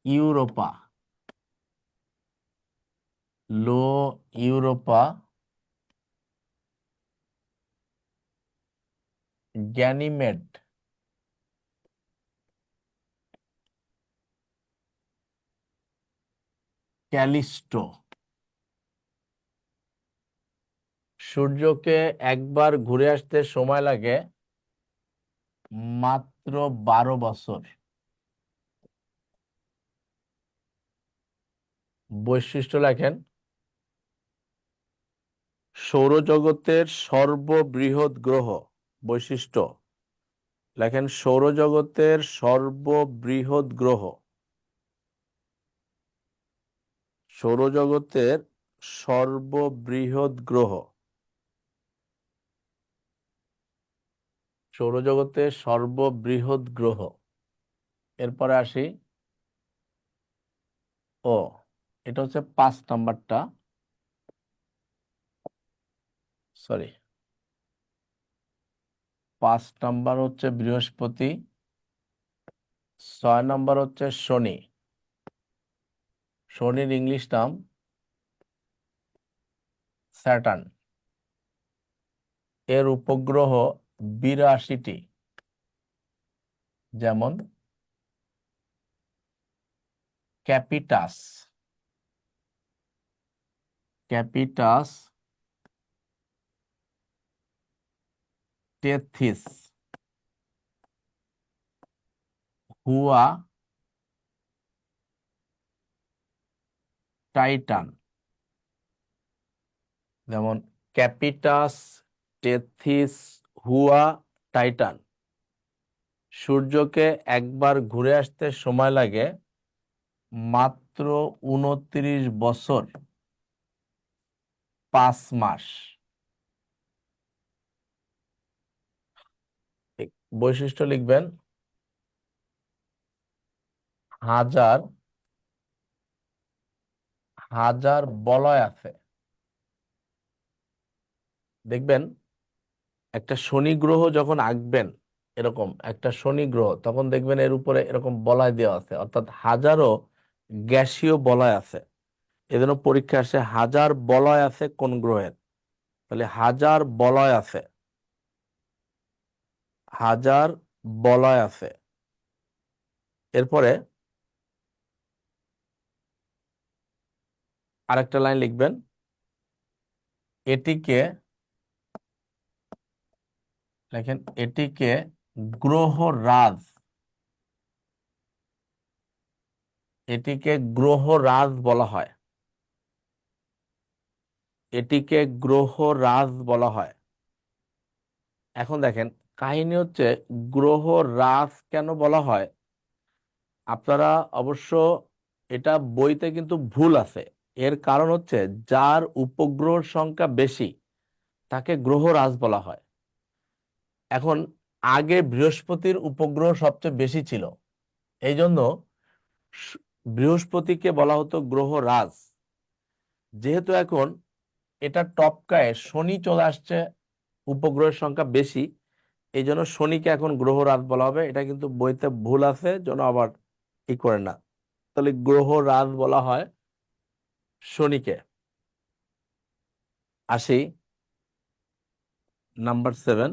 ইউরোপা, লো ইউরোপা, গ্যানিমেড, ক্যালিস্টো। সূর্যকে একবার ঘুরে আসতে সময় লাগে মাত্র 12 বছর। বৈশিষ্ট্য লেখেন। সৌরজগতের সর্ববৃহৎ গ্রহ। বৈশিষ্ট্য লেখেন, সৌরজগতের সর্ববৃহৎ গ্রহ। সৌরজগতের সর্ববৃহৎ গ্রহ। সৌরজগতের সর্ববৃহৎ গ্রহ। এরপরে আসি, ও এটা হচ্ছে 5 নাম্বারটা, সরি, 5 নাম্বার হচ্ছে বৃহস্পতি, 6 নাম্বার হচ্ছে শনি। শনির ইংলিশ নাম স্যাটার্ন। এর উপগ্রহ 82টি, যেমন ক্যাপিটাস, ক্যাপিটাস, টেথিস, হুয়া, টাইটান। যেমন ক্যাপিটাস, টেথিস, হুয়া, টাইটান। সূর্যকে একবার ঘুরে আসতে সময় লাগে মাত্র 29 বছর 5 মাস। বৈশিষ্ট্য লিখবেন, হাজার হাজার বলয় আছে। দেখবেন একটা শনি গ্রহ যখন আঁকবেন, এরকম একটা শনি গ্রহ, তখন দেখবেন এর উপরে এরকম বলয় দেওয়া আছে, অর্থাৎ হাজারো গ্যাসীয় বলয় আছে। এজন্য পরীক্ষা আসে হাজার বলয় আছে কোন গ্রহের, তাহলে হাজার বলয় আছে, হাজার বলয় আছে। এরপরে আরেকটা লাইন লিখবেন, এটিকে লেখেন, এটিকে গ্রহরাজ, এটিকে গ্রহরাজ বলা হয়, এটিকে গ্রহরাজ বলা হয়। এখন দেখেন কাহিনী হচ্ছে, গ্রহরাজ কেন বলা হয়, আপনারা অবশ্য এটা বইতে কিন্তু ভুল আছে। এর কারণ হচ্ছে যার উপগ্রহের সংখ্যা বেশি তাকে গ্রহরাজ বলা হয়। এখন আগে বৃহস্পতির উপগ্রহ সবচেয়ে বেশি ছিল, এই জন্য বৃহস্পতিকে বলা হতো গ্রহরাজ। যেহেতু এখন এটা টপকায় শনি চলে আসছে, উপগ্রহের সংখ্যা বেশি, এই জন্য শনিকে এখন গ্রহরাজ বলা হবে। এটা কিন্তু বইতে ভুল আছে, যেন আবার ই করে না। তাহলে গ্রহরাজ বলা হয় শনিকে। আসি নাম্বার 7,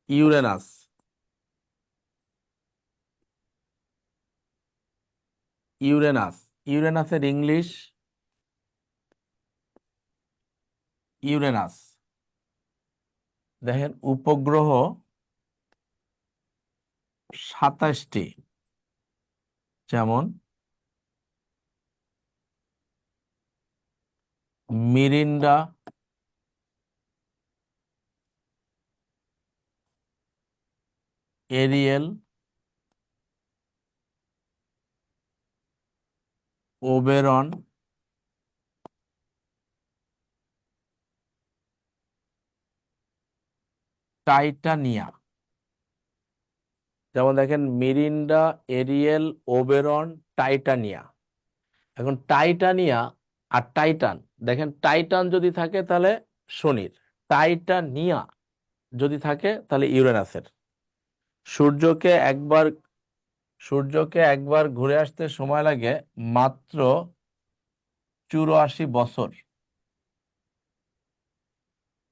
ইউরেনাস। ইউরেনাস, ইউরেনাসের ইংলিশ ইউরেনাস, দেখেন উপগ্রহ 27টি, যেমন মিরিন্ডা, এরিয়েল, ওবেরন, টাইটানিয়া। যেমন দেখেন মিরিন্ডা, এরিয়েল, ওবেরন, টাইটানিয়া। এখন টাইটানিয়া আর টাইটান, দেখেন টাইটান যদি থাকে তাহলে শনির, টাইটানিয়া যদি থাকে তাহলে ইউরেনাসের। সূর্যকে একবার ঘুরে আসতে সময় লাগে মাত্র 84 বছর।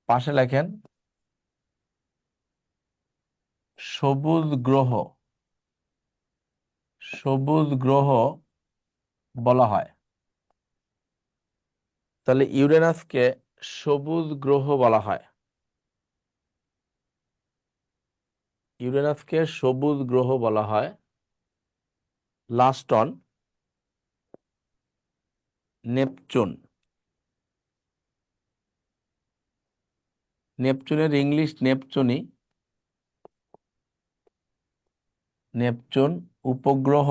পাশে লেখেন সবুজ গ্রহ বলা হয়। তাহলে ইউরেনাসকে সবুজ গ্রহ বলা হয়। ইউরেনাসকে সবুজ গ্রহ বলা হয়। Last on Neptune. নেপচুনের ইংলিশ নেপচুনি। নেপচুন উপগ্রহ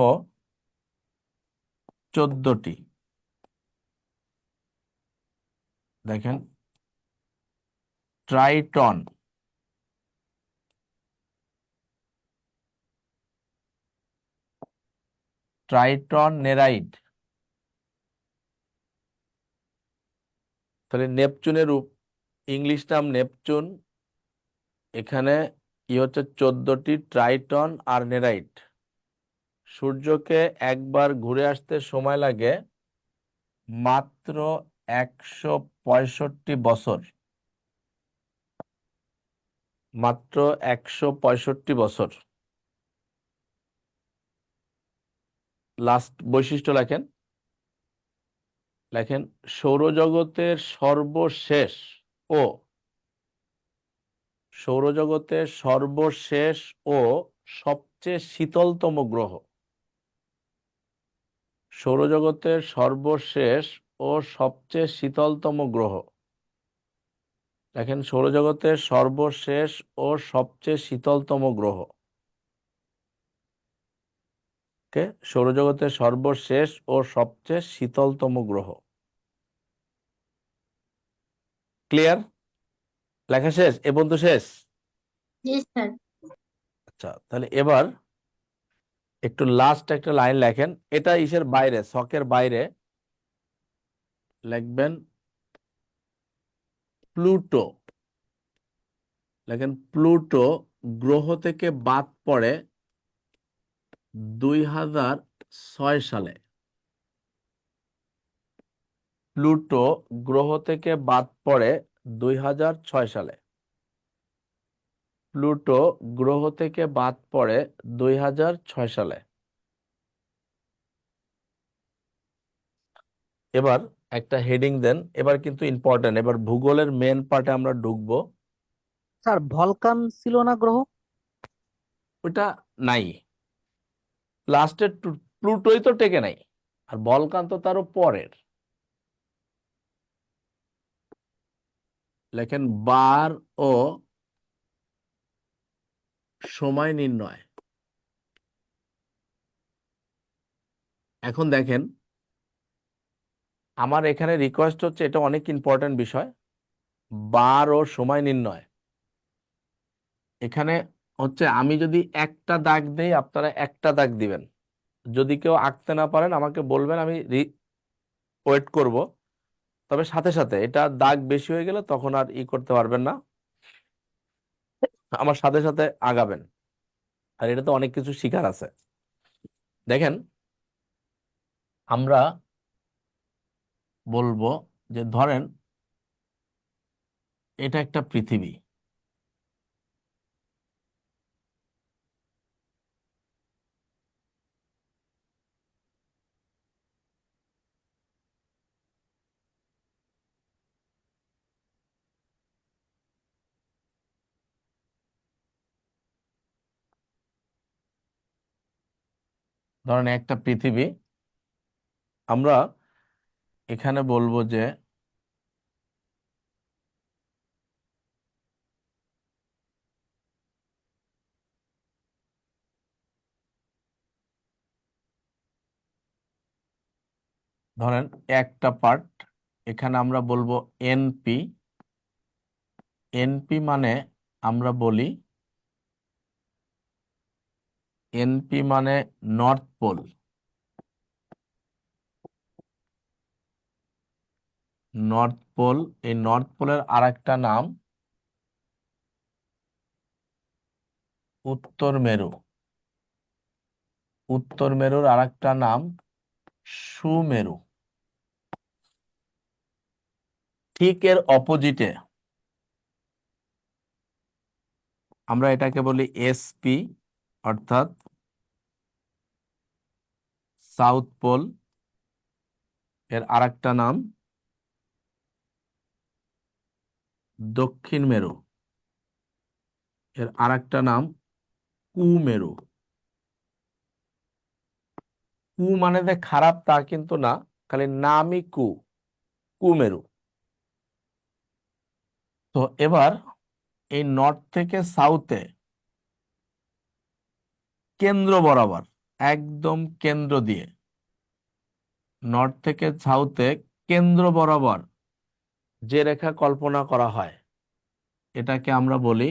14টি। দেখেন ট্রাইটন, নেরাইড। তাহলে নেপচুনের ইংলিশ নাম নেপচুন, এখানে কি হচ্ছে 14টি ট্রাইটন আর নেরাইড। সূর্যকে একবার ঘুরে আসতে সময় লাগে মাত্র 165 বছর। মাত্র 165 বছর। লাস্ট বৈশিষ্ট্য লেখেন সৌরজগতের সর্বশেষ ও সবচেয়ে শীতলতম গ্রহ। সৌরজগতের সর্বশেষ ও সবচেয়ে শীতলতম গ্রহ। দেখেন সৌরজগতের সর্বশেষ ও সবচেয়ে শীতলতম গ্রহ। ওকে, সৌরজগতের সর্বশেষ ও সবচেয়ে শীতলতম গ্রহ। ক্লিয়ার? লেখা শেষ? এ পর্যন্ত শেষ? জি স্যার। আচ্ছা, তাহলে এবার একটু লাস্ট একটা লাইন লেখেন। এটা ইসের বাইরে, ছকের বাইরে লিখবেন প্লুটো। লেখেন প্লুটো গ্রহ থেকে বাদ পড়ে 2006 সালে। প্লুটো গ্রহ থেকে বাদ পড়ে 2006 সালে। প্লুটো গ্রহ থেকে বাদ পড়ে 2006 সালে। এবার একটা হেডিং দেন। এবার কিন্তু ইম্পর্টেন্ট, এবার ভূগোলের মেন পার্টে আমরা ঢুকবো। স্যার ভলকান ছিল না গ্রহ? ওটা নাই, লাস্টের প্লুটোই তো টেকে নাই, আর ভলকান তো তারও পরের। লেখেন বার ও সময় নির্ণয়। এখন দেখেন আমার এখানে রিকোয়েস্ট হচ্ছে, এটা অনেক ইম্পর্টেন্ট বিষয়, বার ও সময় নির্ণয়। এখানে হচ্ছে আমি যদি একটা দাগ দেই আপনারা একটা দাগ দিবেন। যদি কেউ আঁকতে না পারেন আমাকে বলবেন, আমি ওয়েট করব। তবে সাথে সাথে এটা দাগ বেশি হয়ে গেলে তখন আর করতে পারবেন না, আমার সাথে সাথে আগাবেন। আর এটা তো অনেক কিছু শিখার আছে। দেখেন আমরা বলবো যে ধরেন এটা একটা পৃথিবী। ধরেন একটা পৃথিবী, আমরা এখানে বলবো যে ধরেন একটা পার্ট, এখানে আমরা বলবো এনপি। এনপি মানে আমরা বলি এনপি মানে নর্থ পোল। নর্থ পোল, এই নর্থ পোলের আরেকটা নাম উত্তর মেরু। উত্তর মেরুর আরেকটা নাম সুমেরু। ঠিক এর অপোজিটে আমরা এটাকে বলি এসপি, অর্থাৎ সাউথ পোল। এর আরেকটা নাম দক্ষিণ মেরু। এর আরেকটা নাম কুমেরু। কু মানে যে খারাপ তা কিন্তু না, খালি নামই কুমেরু। তো এবার এই নর্থ থেকে সাউথে কেন্দ্র বরাবর, একদম কেন্দ্র দিয়ে, নর্থ থেকে সাউথে কেন্দ্র বরাবর যে রেখা কল্পনা করা হয় এটাকে আমরা বলি,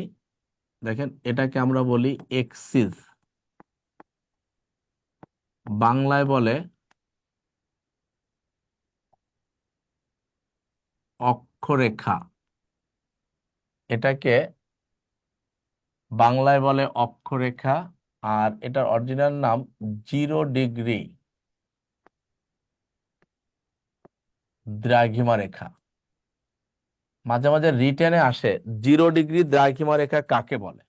দেখেন এটাকে আমরা বলি এক্সিস। বাংলায় বলে অক্ষরেখা। এটাকে বাংলায় বলে অক্ষরেখা, আর এটার অরিজিনাল নাম 0° দ্রাঘিমা রেখা। মাঝে মাঝে রিটেনে আসে 0° দ্রাঘিমা রেখা কাকে বলে।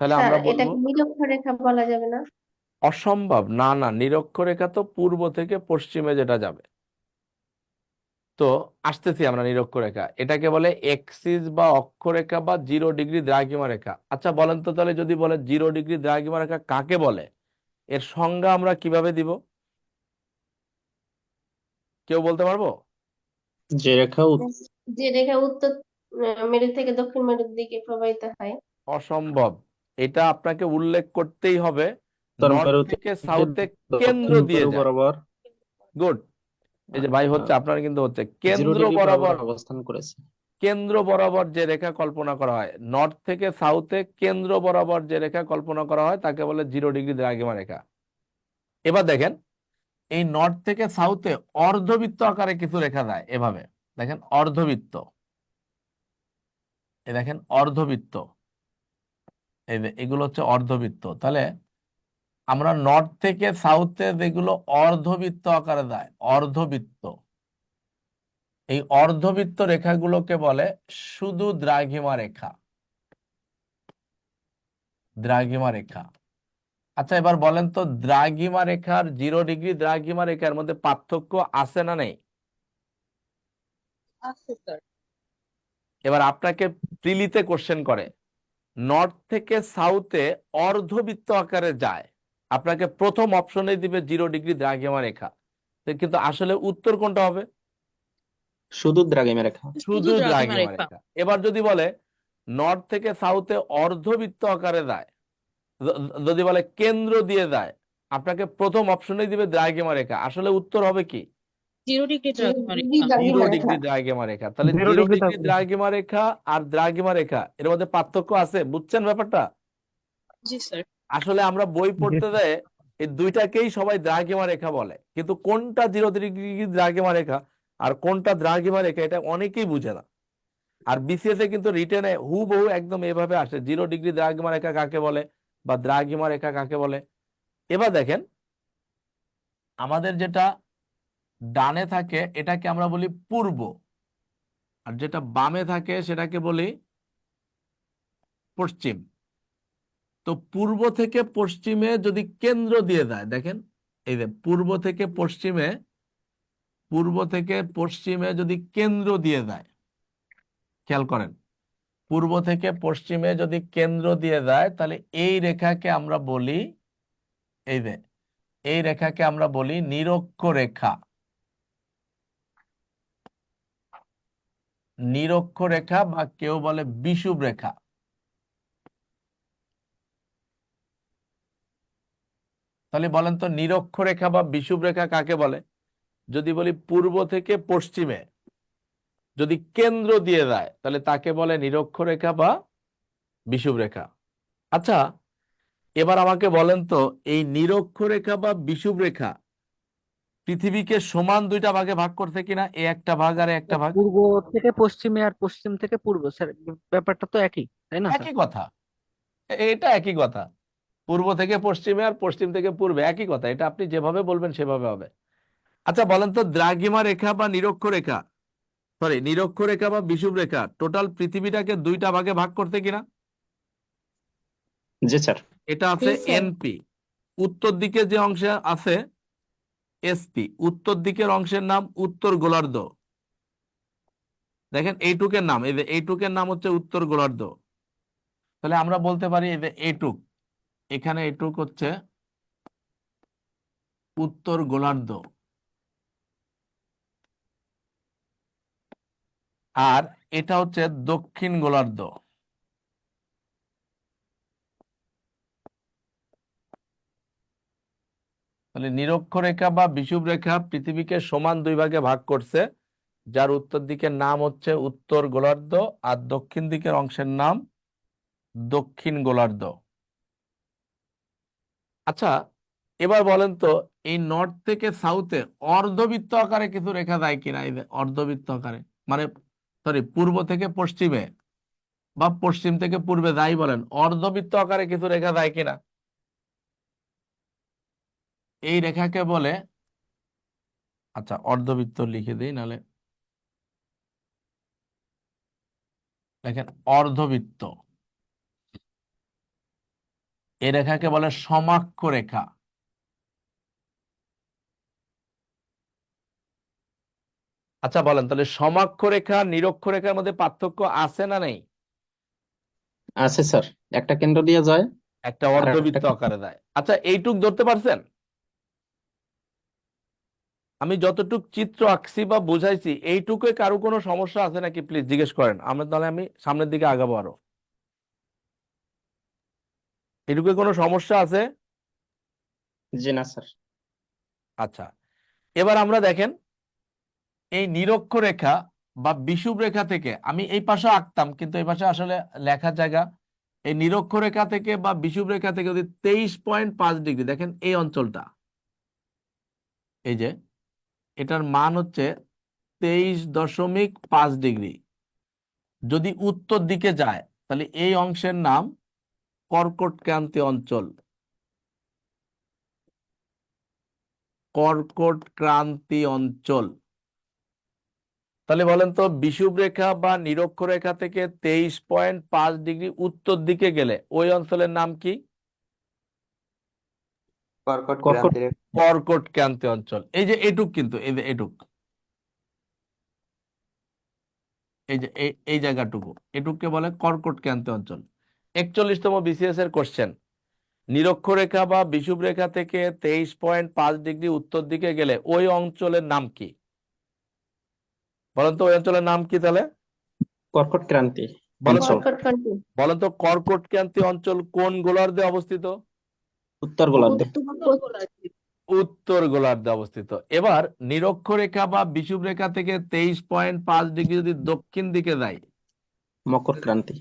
তাহলে স্যার আমরা বলবো এটাকে নিরক্ষরেখা বলা যাবে না? অসম্ভব, না না, নিরক্ষরেখা তো পূর্ব থেকে পশ্চিমে যেটা যাবে। তো আসতেছি আমরা নিরক্ষরেখা, এটাকে বলে এক্সিস বা অক্ষরেখা বা 0° দ্রাঘিমা রেখা। আচ্ছা বলেন তো, তাহলে যদি বলে 0° দ্রাঘিমা রেখা কাকে বলে, এর সংজ্ঞা আমরা কিভাবে দিব? কেউ বলতে পারবো? যে রেখা যে রেখা উত্তর মেরু থেকে দক্ষিণ মেরুর দিকে প্রবাহিত হয়। অসম্ভব। এটা আপনাকে উল্লেখ করতেই হবে উত্তর নর্থ মেরু থেকে থেকে সাউথে কেন্দ্র দক্ষিণ দিয়ে মেরু যায়। বরাবর গুড। এই যে ভাই হচ্ছে, আপনার কিন্তু হচ্ছে 0 কেন্দ্র ডিগ্রি বরাবর, বরাবর অবস্থান করেছে। কেন্দ্র বরাবর যে রেখা কল্পনা করা হয়, নর্থ থেকে সাউথে কেন্দ্র বরাবর যে রেখা কল্পনা করা হয় তাকে বলে 0° দ্রাঘিমা রেখা। এবার দেখেন এই নর্থ থেকে সাউথে অর্ধবৃত্ত আকারে কিছু রেখা যায় এভাবে। দেখেন অর্ধবৃত্ত, এই দেখেন অর্ধবৃত্ত, এই যে এগুলো হচ্ছে অর্ধবৃত্ত। তাহলে আমরা নর্থ থেকে সাউথে যেগুলো অর্ধবৃত্ত আকারে যায়, অর্ধবৃত্ত, এই অর্ধবৃত্ত রেখাগুলোকে বলে শুধু দ্রাঘিমা রেখা। দ্রাঘিমা রেখা। আচ্ছা এবার বলেন তো, দ্রাঘিমা রেখার 0° দ্রাঘিমা রেখার মধ্যে পার্থক্য আছে না নেই? এবার আপনাকে প্রিলিতে কোশ্চেন করে নর্থ থেকে সাউথে অর্ধবৃত্ত আকারে যায়, আপনাকে প্রথম অপশনে দিবে 0° দ্রাঘিমা রেখা, কিন্তু আসলে উত্তর কোনটা হবে? শুধু দ্রাঘিমা রেখা। শুধু দ্রাঘিমা রেখা। এবার যদি বলে নর্থ থেকে সাউথে অর্ধবৃত্ত আকারে যায়, যদি বলে কেন্দ্র দিয়ে যায়, আপনাকে প্রথম অপশনে দিবে দ্রাঘিমা রেখা, আসলে উত্তর হবে কি? 0° দ্রাঘিমা রেখা। তাহলে 0° দ্রাঘিমা রেখা আর দ্রাঘিমা রেখা এর মধ্যে পার্থক্য আছে, বুঝছেন ব্যাপারটা? আসলে আমরা বই পড়তে দেয় এই দুইটাকেই সবাই দ্রাঘিমা রেখা বলে, কিন্তু কোনটা 0° দ্রাঘিমা রেখা আর কোনটা দ্রাঘিমা রেখা এটা অনেকেই বুঝে না। আর বিসিএস এ কিন্তু রিটেনে হুবহু একদম এভাবে আসে 0° দ্রাঘিমা রেখা কাকে বলে বা দ্রাঘিমা রেখা কাকে বলে। এবার দেখেন আমাদের যেটা ডানে থাকে এটাকে আমরা বলি পূর্ব, আর যেটা বামে থাকে সেটাকে বলি পশ্চিম। তো পূর্ব থেকে পশ্চিমে যদি কেন্দ্র দিয়ে দেয়, দেখেন এই যে পূর্ব থেকে পশ্চিমে, পূর্ব থেকে পশ্চিমে যদি কেন্দ্র দিয়ে দেয়, খেয়াল করেন পূর্ব থেকে পশ্চিমে যদি কেন্দ্র দিয়ে দেয় তাহলে এই রেখাকে আমরা বলি এই যে এই রেখাকে আমরা বলি নিরক্ষরেখা। নিরক্ষরেখা বা কেউ বলে বিষুব রেখা। তাহলে বলেন তো নিরক্ষরেখা বা বিষুব রেখা কাকে বলে? যদি বলি পূর্ব থেকে পশ্চিমে যদি কেন্দ্র দিয়ে যায় তাহলে তাকে বলে নিরক্ষরেখা বা বিষুব রেখা। আচ্ছা, এবার আমাকে বলেন তো এই নিরক্ষরেখা বা বিষুব রেখা পৃথিবীকে সমান দুইটা ভাগে ভাগ করছে কিনা? এ একটা ভাগ আর এ একটা ভাগ। পূর্ব থেকে পশ্চিমে আর পশ্চিম থেকে পূর্ব, স্যার ব্যাপারটা তো একই, তাই না স্যার? একই কথা, এটা একই কথা। পূর্ব থেকে পশ্চিমে আর পশ্চিম থেকে পূর্বে একই কথা, এটা আপনি যেভাবে বলবেন সেভাবে হবে। আচ্ছা বলেন তো দ্রাঘিমা রেখা বা নিরক্ষরেখা, সরি নিরক্ষরেখা বা বিষুব রেখা টোটাল পৃথিবীটাকে দুইটা ভাগে ভাগ করতে কিনা? জি স্যার। এটা আছে জি স্যার। এনপি, উত্তর দিকে যে অংশে আছে এসপি। উত্তর দিকের অংশের নাম উত্তর গোলার্ধ। দেখেন এইটুকের নাম, এই যে এইটুকের নাম হচ্ছে উত্তর গোলার্ধ। তাহলে আমরা বলতে পারি এই যে এইটুক, এখানে এইটুক হচ্ছে উত্তর গোলার্ধ, আর এটা হচ্ছে দক্ষিণ গোলার্ধ। তাহলে নিরক্ষরেখা বা বিষুব রেখা পৃথিবীকে সমান দুই ভাগে ভাগ করছে, যার উত্তর দিকের নাম হচ্ছে উত্তর গোলার্ধ আর দক্ষিণ দিকের অংশের নাম দক্ষিণ গোলার্ধ। আচ্ছা, এবার বলেন তো এই নর্থ থেকে সাউথে অর্ধবৃত্ত আকারে কিছু রেখা যায় কিনা? এই যে অর্ধবৃত্ত আকারে, মানে সরি পূর্ব থেকে পশ্চিমে বা পশ্চিম থেকে পূর্বে, যাই বলেন, অর্ধবৃত্ত আকারে কিছু রেখা যায় কিনা? এই রেখাকে বলে, আচ্ছা অর্ধবৃত্ত লিখে দিই নাহলে, দেখেন অর্ধবৃত্ত, এই রেখাকে বলে সমাক্ষ রেখা। আচ্ছা বলেন তাহলে সমাক্ষ রেখা নিরক্ষরেখার মধ্যে পার্থক্য আছে না নেই? আছে স্যার, একটা কেন্দ্র দিয়ে যায় একটা আর একটা অর্ধবৃত্ত আকারে দেয়। আচ্ছা এইটুক ধরতে পারছেন? আমি যতটুক চিত্র আঁকছি বা বুঝাইছি এইটুকুই কারো কোনো সমস্যা আছে নাকি প্লিজ জিজ্ঞেস করেন, আমরা তাহলে আমি সামনের দিকে আগাবো আরো। এইটুকু কোনো সমস্যা আছে? জি না স্যার। আচ্ছা, এবার আমরা দেখেন এই নিরক্ষরেখা বা বিষুব রেখা থেকে আমি এই পাশে আঁকতাম, কিন্তু এই পাশে আসলে লেখার জায়গা, এই নিরক্ষরেখা থেকে বা বিষুব রেখা থেকে যদি 23.5 ডিগ্রি, দেখেন এই অঞ্চলটা, এই যে এটার মান হচ্ছে 23.5 ডিগ্রি, যদি উত্তর দিকে যায় তাহলে এই অংশের নাম কর্কটক্রান্তি অঞ্চল। কর্কটক্রান্তি অঞ্চল। তাহলে বলেন তো বিষুব রেখা বা নিরক্ষরেখা থেকে 23.5 ডিগ্রি উত্তর দিকে গেলে ওই অঞ্চলের নাম কি? কর্কট কর্কট। ক্রান্তি রেখা। কর্কটক্রান্তি অঞ্চল। এই যে এটুক, কিন্তু এই যে এটুক, এই যে এই জায়গাটুকু, এটুককে বলে কর্কটক্রান্তি অঞ্চল। 41তম বিসিএস এর কোশ্চেন, নিরক্ষরেখা বা বিষুব রেখা থেকে 23.5 ডিগ্রি উত্তর দিকে গেলে ওই অঞ্চলের নাম কি? বলেন তো ওই অঞ্চলের নাম কি তাহলে? কর্কট ক্রান্তি বলেন তো, অঞ্চল। কর্কটক্রান্তি। বলেন তো কর্কটক্রান্তি অঞ্চল কোন গোলার্ধে অবস্থিত? উত্তর গোলার্ধে। উত্তর গোলার্ধে অবস্থিত। এবার নিরক্ষরেখা বা বিষুব রেখা থেকে 23.5 ডিগ্রি যদি দক্ষিণ দিকে যায়, মকর ক্রান্তি।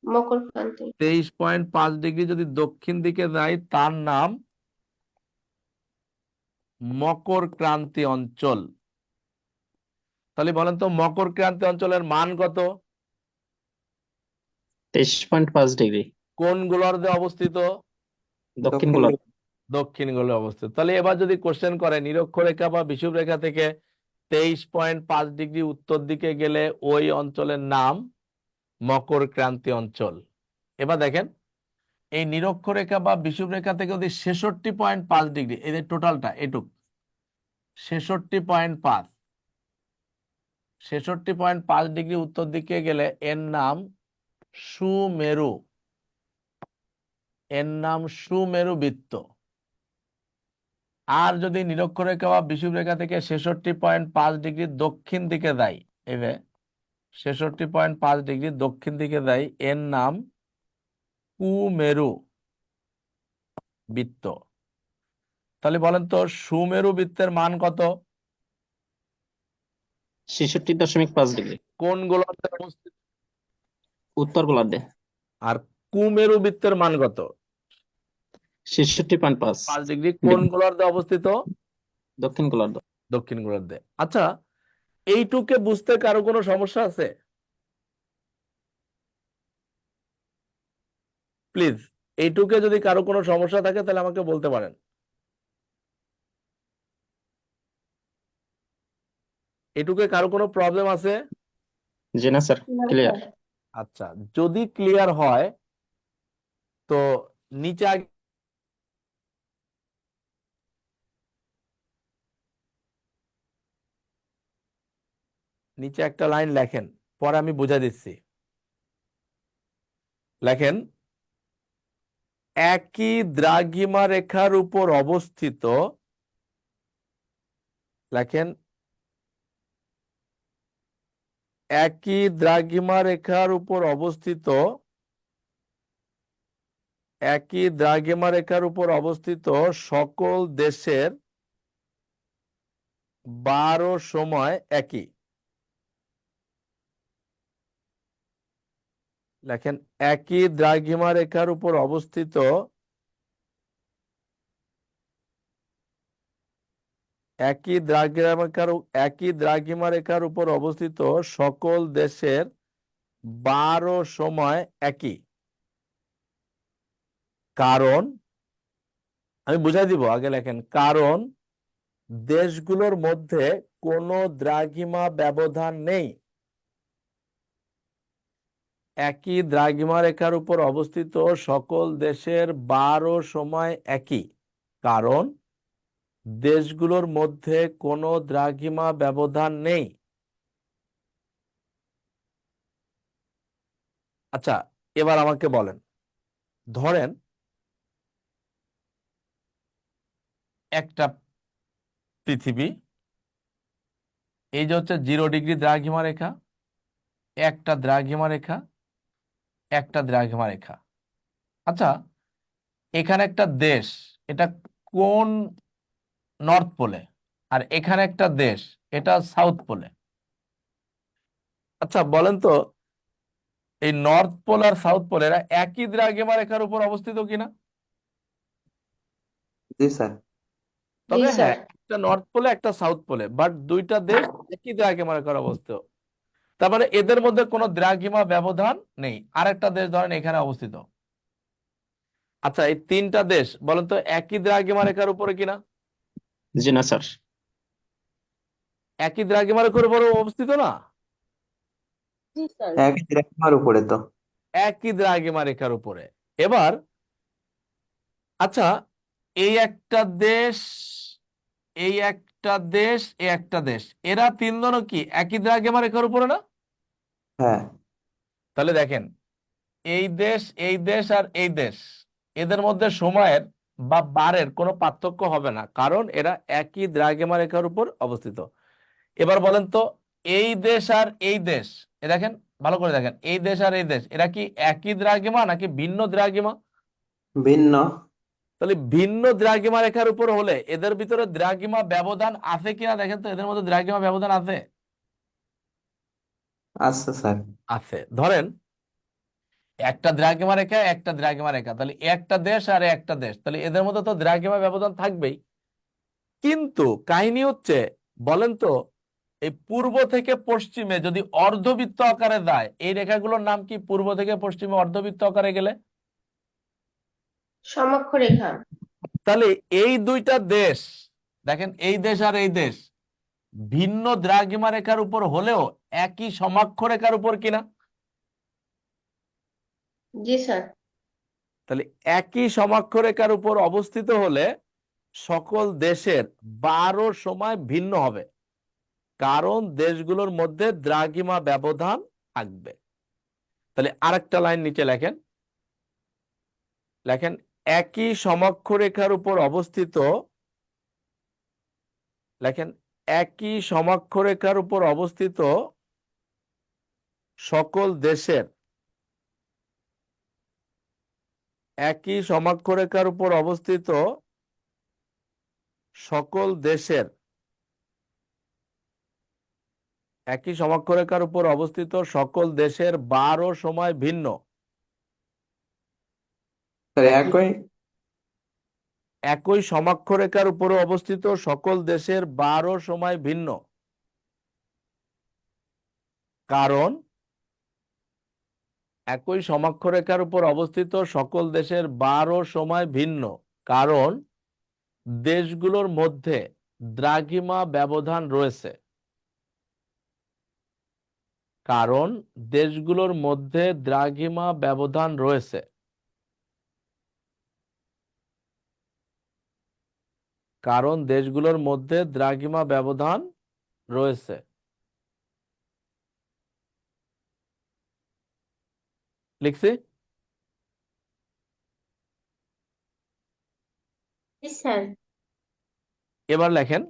মকরক্রান্তি। 23.5 ডিগ্রি যদি দক্ষিণ দিকে যায় তার নাম মকর ক্রান্তি অঞ্চল। তাহলে বলেন তো মকর ক্রান্তি অঞ্চলের মান কত? 23.5 ডিগ্রি। কোন গোলার্ধে অবস্থিত? দক্ষিণ দক্ষিণ গোলার্ধ। দক্ষিণ গোলার্ধে অবস্থিত। তাহলে এবার যদি কোশ্চেন করে নিরক্ষরেখা বা বিষুব রেখা থেকে 23.5 ডিগ্রি উত্তর দিকে গেলে ওই অঞ্চলের নাম মকর ক্রান্তি অঞ্চল। এবার দেখেন এই নিরক্ষরেখা বা বিষুব রেখা থেকে যদি 66.5 ডিগ্রি, এই যে টোটালটা এটুক 66.5, 66.5 ডিগ্রি উত্তর দিকে গেলে এর নাম সুমেরু, এর নাম সুমেরু বৃত্ত। আর যদি নিরক্ষরেখা বা বিষুবরেখা থেকে 66.5 ডিগ্রি দক্ষিণ দিকে যায়, এবে 66.5 ডিগ্রি দক্ষিণ দিকে যায়, এর নাম কুমেরু বৃত্ত। তাহলে বলেন তো সুমেরু বৃত্তের মান কত? 66.5 ডিগ্রি কোন গোলার্ধে অবস্থিত? উত্তর গোলার্ধে। আর কুমেরু বৃত্তের মান কত? 66.5 5 ডিগ্রি কোন গোলার্ধে অবস্থিত? দক্ষিণ গোলার্ধ। দক্ষিণ গোলার্ধে। আচ্ছা, এইটুকে বুঝতে কারো কোনো সমস্যা আছে? প্লিজ, এইটুকে যদি কারো কোনো সমস্যা থাকে তাহলে আমাকে বলতে পারেন। এটুকে কারো কোনো প্রবলেম আছে? জি না স্যার, না ক্লিয়ার। স্যার। আচ্ছা, যদি ক্লিয়ার হয় তো নিচে নিচে একটা লাইন লেখেন, পরে আমি বুঝা দিচ্ছি। লেখেন, একই দ্রাঘিমা রেখার উপর অবস্থিত, লেখেন একই দ্রাঘিমা রেখার উপর অবস্থিত, একই দ্রাঘিমা রেখার উপর অবস্থিত সকল দেশের 12 সময় একই। লেখেন একই দ্রাঘিমা রেখার উপর অবস্থিত, একই দ্রাঘিমা রেখার উপর অবস্থিত সকল দেশের 12 সময় একই। কারণ, আমি বুঝাই দিব, আগে লেখেন, কারণ দেশগুলোর মধ্যে কোনো দ্রাঘিমা ব্যবধান নেই। একই দ্রাঘিমা রেখার উপর অবস্থিত সকল দেশের 12 সময় একই, কারণ দেশগুলোর মধ্যে কোনো দ্রাঘিমা ব্যবধান নেই। আচ্ছা, এবার আমাকে বলেন, ধরেন একটা পৃথিবী, এই যে হচ্ছে 0 ডিগ্রি দ্রাঘিমা রেখা, একটা দ্রাঘিমা রেখা, একটা দ্রাঘিমা রেখা। আচ্ছা, এখানে একটা দেশ, এটা কোন নর্থ পোলে, আর এখানে একটা দেশ, এটা সাউথ পোলে। আচ্ছা বলেন তো, এই নর্থ পোল আর সাউথ পোল এরা একই দ্রাঘিমা রেখার উপর অবস্থিত কিনা? জি স্যার। তবে স্যার। হ্যাঁ, একটা নর্থ পোলে একটা সাউথ পোলে, বাট দুইটা দেশ একই দ্রাঘিমা রেখার অবস্থিত। তারপরে এদের মধ্যে কোনো দ্রাঘিমা ব্যবধান নেই। আরেকটা দেশ ধরেন এখানে অবস্থিত। আচ্ছা, এই তিনটা দেশ বলেন তো একই দ্রাঘিমা রেখার উপরে কিনা? জি না স্যার। একই দ্রাঘিমা রেখার উপরে অবস্থিত না? জি স্যার। একই দ্রাঘিমার উপরে তো। একই দ্রাঘিমা রেখার উপরে। এবার আচ্ছা, এই একটা দেশ, এই একটা দেশ, এই একটা দেশ, এরা তিনজনও কি একই দ্রাঘিমা রেখার উপরে না? হ্যাঁ। তাহলে দেখেন, এই দেশ, এই দেশ আর এই দেশ, এদের মধ্যে সময়ের বা বারের কোনো পার্থক্য হবে না, কারণ এরা একই দ্রাঘিমা রেখার উপর অবস্থিত। এবার বলেন তো, এই দেশ আর এই দেশ, এ দেখেন, ভালো করে দেখেন, এই দেশ আর এই দেশ, এরা কি একই দ্রাঘিমা নাকি ভিন্ন দ্রাঘিমা? ভিন্ন। তাহলে ভিন্ন দ্রাঘিমা রেখার উপর হলে এদের ভিতরে দ্রাঘিমা ব্যবধান আছে কিনা দেখেন তো, এদের মধ্যে দ্রাঘিমা ব্যবধান আছে? আচ্ছা স্যার। আছে। ধরেন একটা দ্রাঘিমা রেখা, একটা দ্রাঘিমা রেখা, তাহলে একটা দেশ আর একটা দেশ, তাহলে এদের মধ্যে তো দ্রাঘিমা ব্যবধান থাকবেই। কিন্তু কাহিনী হচ্ছে, বলেন তো, এই পূর্ব থেকে পশ্চিমে যদি অর্ধবৃত্ত আকারে যায়, এই রেখাগুলোর নাম কি? পূর্ব থেকে পশ্চিমে অর্ধবৃত্ত আকারে গেলে সমক্ষ রেখা। তাহলে এই দুইটা দেশ, দেখেন এই দেশ আর এই দেশ ভিন্ন দ্রাঘিমা রেখার উপর হলেও একই সমাক্ষ রেখার উপর কিনা? জি স্যার। তাহলে একই সমাক্ষ রেখার উপর অবস্থিত হলে সকল দেশের 12 সময় ভিন্ন হবে, কারণ দেশগুলোর মধ্যে দ্রাঘিমা ব্যবধান থাকবে। তাহলে আরেকটা লাইন নিচে লেখেন, লেখেন একই সমক্ষ রেখার উপর অবস্থিত লেখেন একই সমাক্ষরেখার উপর অবস্থিত সকল দেশের একই সমাক্ষরেখার উপর অবস্থিত সকল দেশের একই সমাক্ষরেখার উপর অবস্থিত সকল দেশের বার ও সময় ভিন্ন। স্যার একই একই একই সমাক্ষরেখার উপরে অবস্থিত সকল দেশের বার ও সময় ভিন্ন, কারণ একই সমাক্ষরেখার উপর অবস্থিত সকল দেশের বার ও সময় ভিন্ন, কারণ দেশগুলোর মধ্যে দ্রাঘিমা ব্যবধান রয়েছে। কারণ দেশগুলোর মধ্যে দ্রাঘিমা ব্যবধান রয়েছে। কারণ দেশগুলোর মধ্যে দ্রাঘিমা ব্যবধান রয়েছে। লিখছি? জি স্যার। এবার লেখেন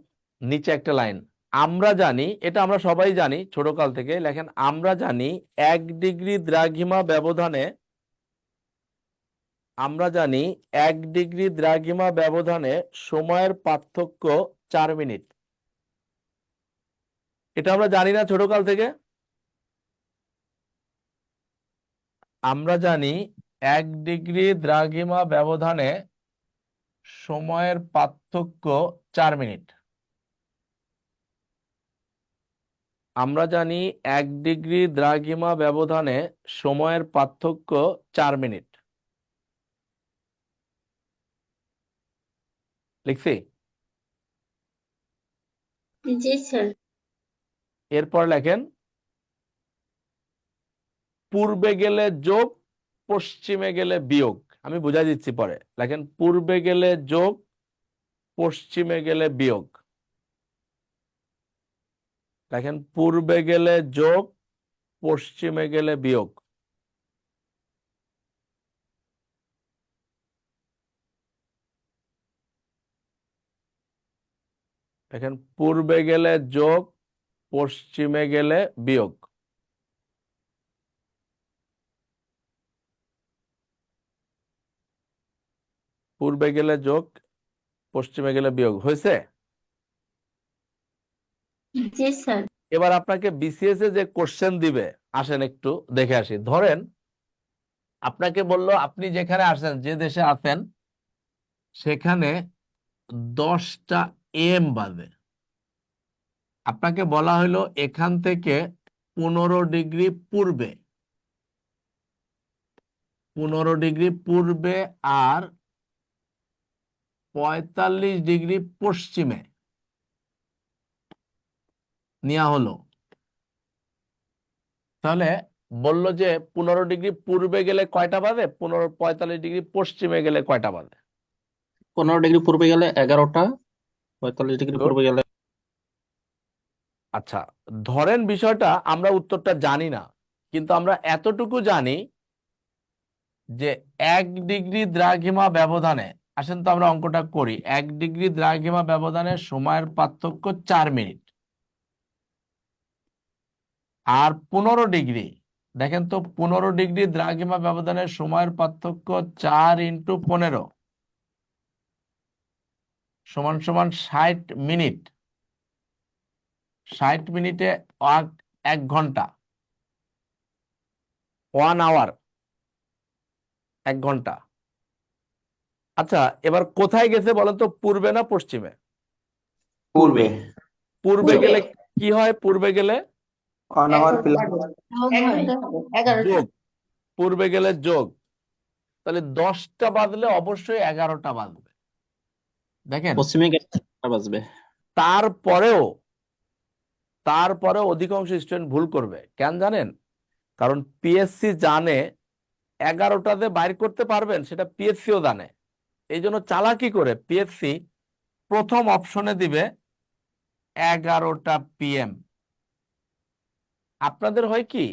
নিচে একটা লাইন, আমরা জানি, এটা আমরা সবাই জানি ছোটকাল থেকে, লেখেন আমরা জানি 1 ডিগ্রি দ্রাঘিমা ব্যবধানে, আমরা জানি 1 ডিগ্রি দ্রাঘিমা ব্যবধানে সময়ের পার্থক্য 4 মিনিট। এটা আমরা জানি না ছোটকাল থেকে? আমরা জানি 1 ডিগ্রি দ্রাঘিমা ব্যবধানে সময়ের পার্থক্য 4 মিনিট। আমরা জানি 1 ডিগ্রি দ্রাঘিমা ব্যবধানে সময়ের পার্থক্য 4 মিনিট। লিখছি? জি স্যার। এরপর লেখেন পূর্বে গেলে যোগ, পশ্চিমে গেলে বিয়োগ। আমি বুঝাই দিচ্ছি পরে। লেখেন পূর্বে গেলে যোগ, পশ্চিমে গেলে বিয়োগ। লেখেন পূর্বে গেলে যোগ, পশ্চিমে গেলে বিয়োগ। দেখেন পূর্বে গেলে যোগ, পশ্চিমে গেলে বিয়োগ। পূর্বে গেলে যোগ, পশ্চিমে গেলে বিয়োগ। হয়েছে? জি স্যার। এবার আপনাকে বিসিএস এ যে কোশ্চেন দিবে, আসেন একটু দেখে আসি। ধরেন আপনাকে বললো আপনি যেখানে আসেন, যে দেশে আছেন, সেখানে 10টা AM বাজে। আপনাকে বলা হলো এখান থেকে 15 ডিগ্রি পূর্বে, 15 ডিগ্রি পূর্বে আর 45 ডিগ্রি পশ্চিমে নেওয়া হলো। তাহলে বললো যে 15 ডিগ্রি পূর্বে গেলে কয়টা বাজে, 45 ডিগ্রি পশ্চিমে গেলে কয়টা বাজে? 15 ডিগ্রি পূর্বে গেলে 11টা, 45 ডিগ্রি Good. পূর্বে গেলে আচ্ছা, ধরেন বিষয়টা আমরা উত্তরটা জানি না, কিন্তু আমরা এতটুকু জানি যে 1 ডিগ্রি দ্রাঘিমা ব্যবধানে, আসেন তো আমরা অঙ্কটা করি, 1 ডিগ্রি দ্রাঘিমা ব্যবধানে সময়ের পার্থক্য 4 মিনিট। আর 15 ডিগ্রি, দেখেন তো 15 ডিগ্রি দ্রাঘিমা ব্যবধানে সময়ের পার্থক্য 4 × 15 সমান সমান 60 মিনিট। 60 মিনিটে 1 ঘন্টা, 1 আওয়ার, 1 ঘন্টা। আচ্ছা, এবার কোথায় গেছে বলেন তো, পূর্বে না পশ্চিমে? পূর্বে। পূর্বে গেলে কি হয়? পূর্বে গেলে 1 আওয়ার প্লাস যোগ, পূর্বে গেলে যোগ। তাহলে 10টা বাজলে অবশ্যই 11টা বাজবে। দেখেন পশ্চিমে গেলে 11টা বাজবে। তারপরেও অধিকাংশ স্টুডেন্ট ভুল করবে। কেন জানেন? কারণ পিএসসি জানে 11টাতে বাইর করতে পারবেন, সেটা পিএসসিও জানে। এই জন্য চালাকি করে পিএসসি প্রথম অপশনে দিবে 11টা PM। আপনাদের হয় কি,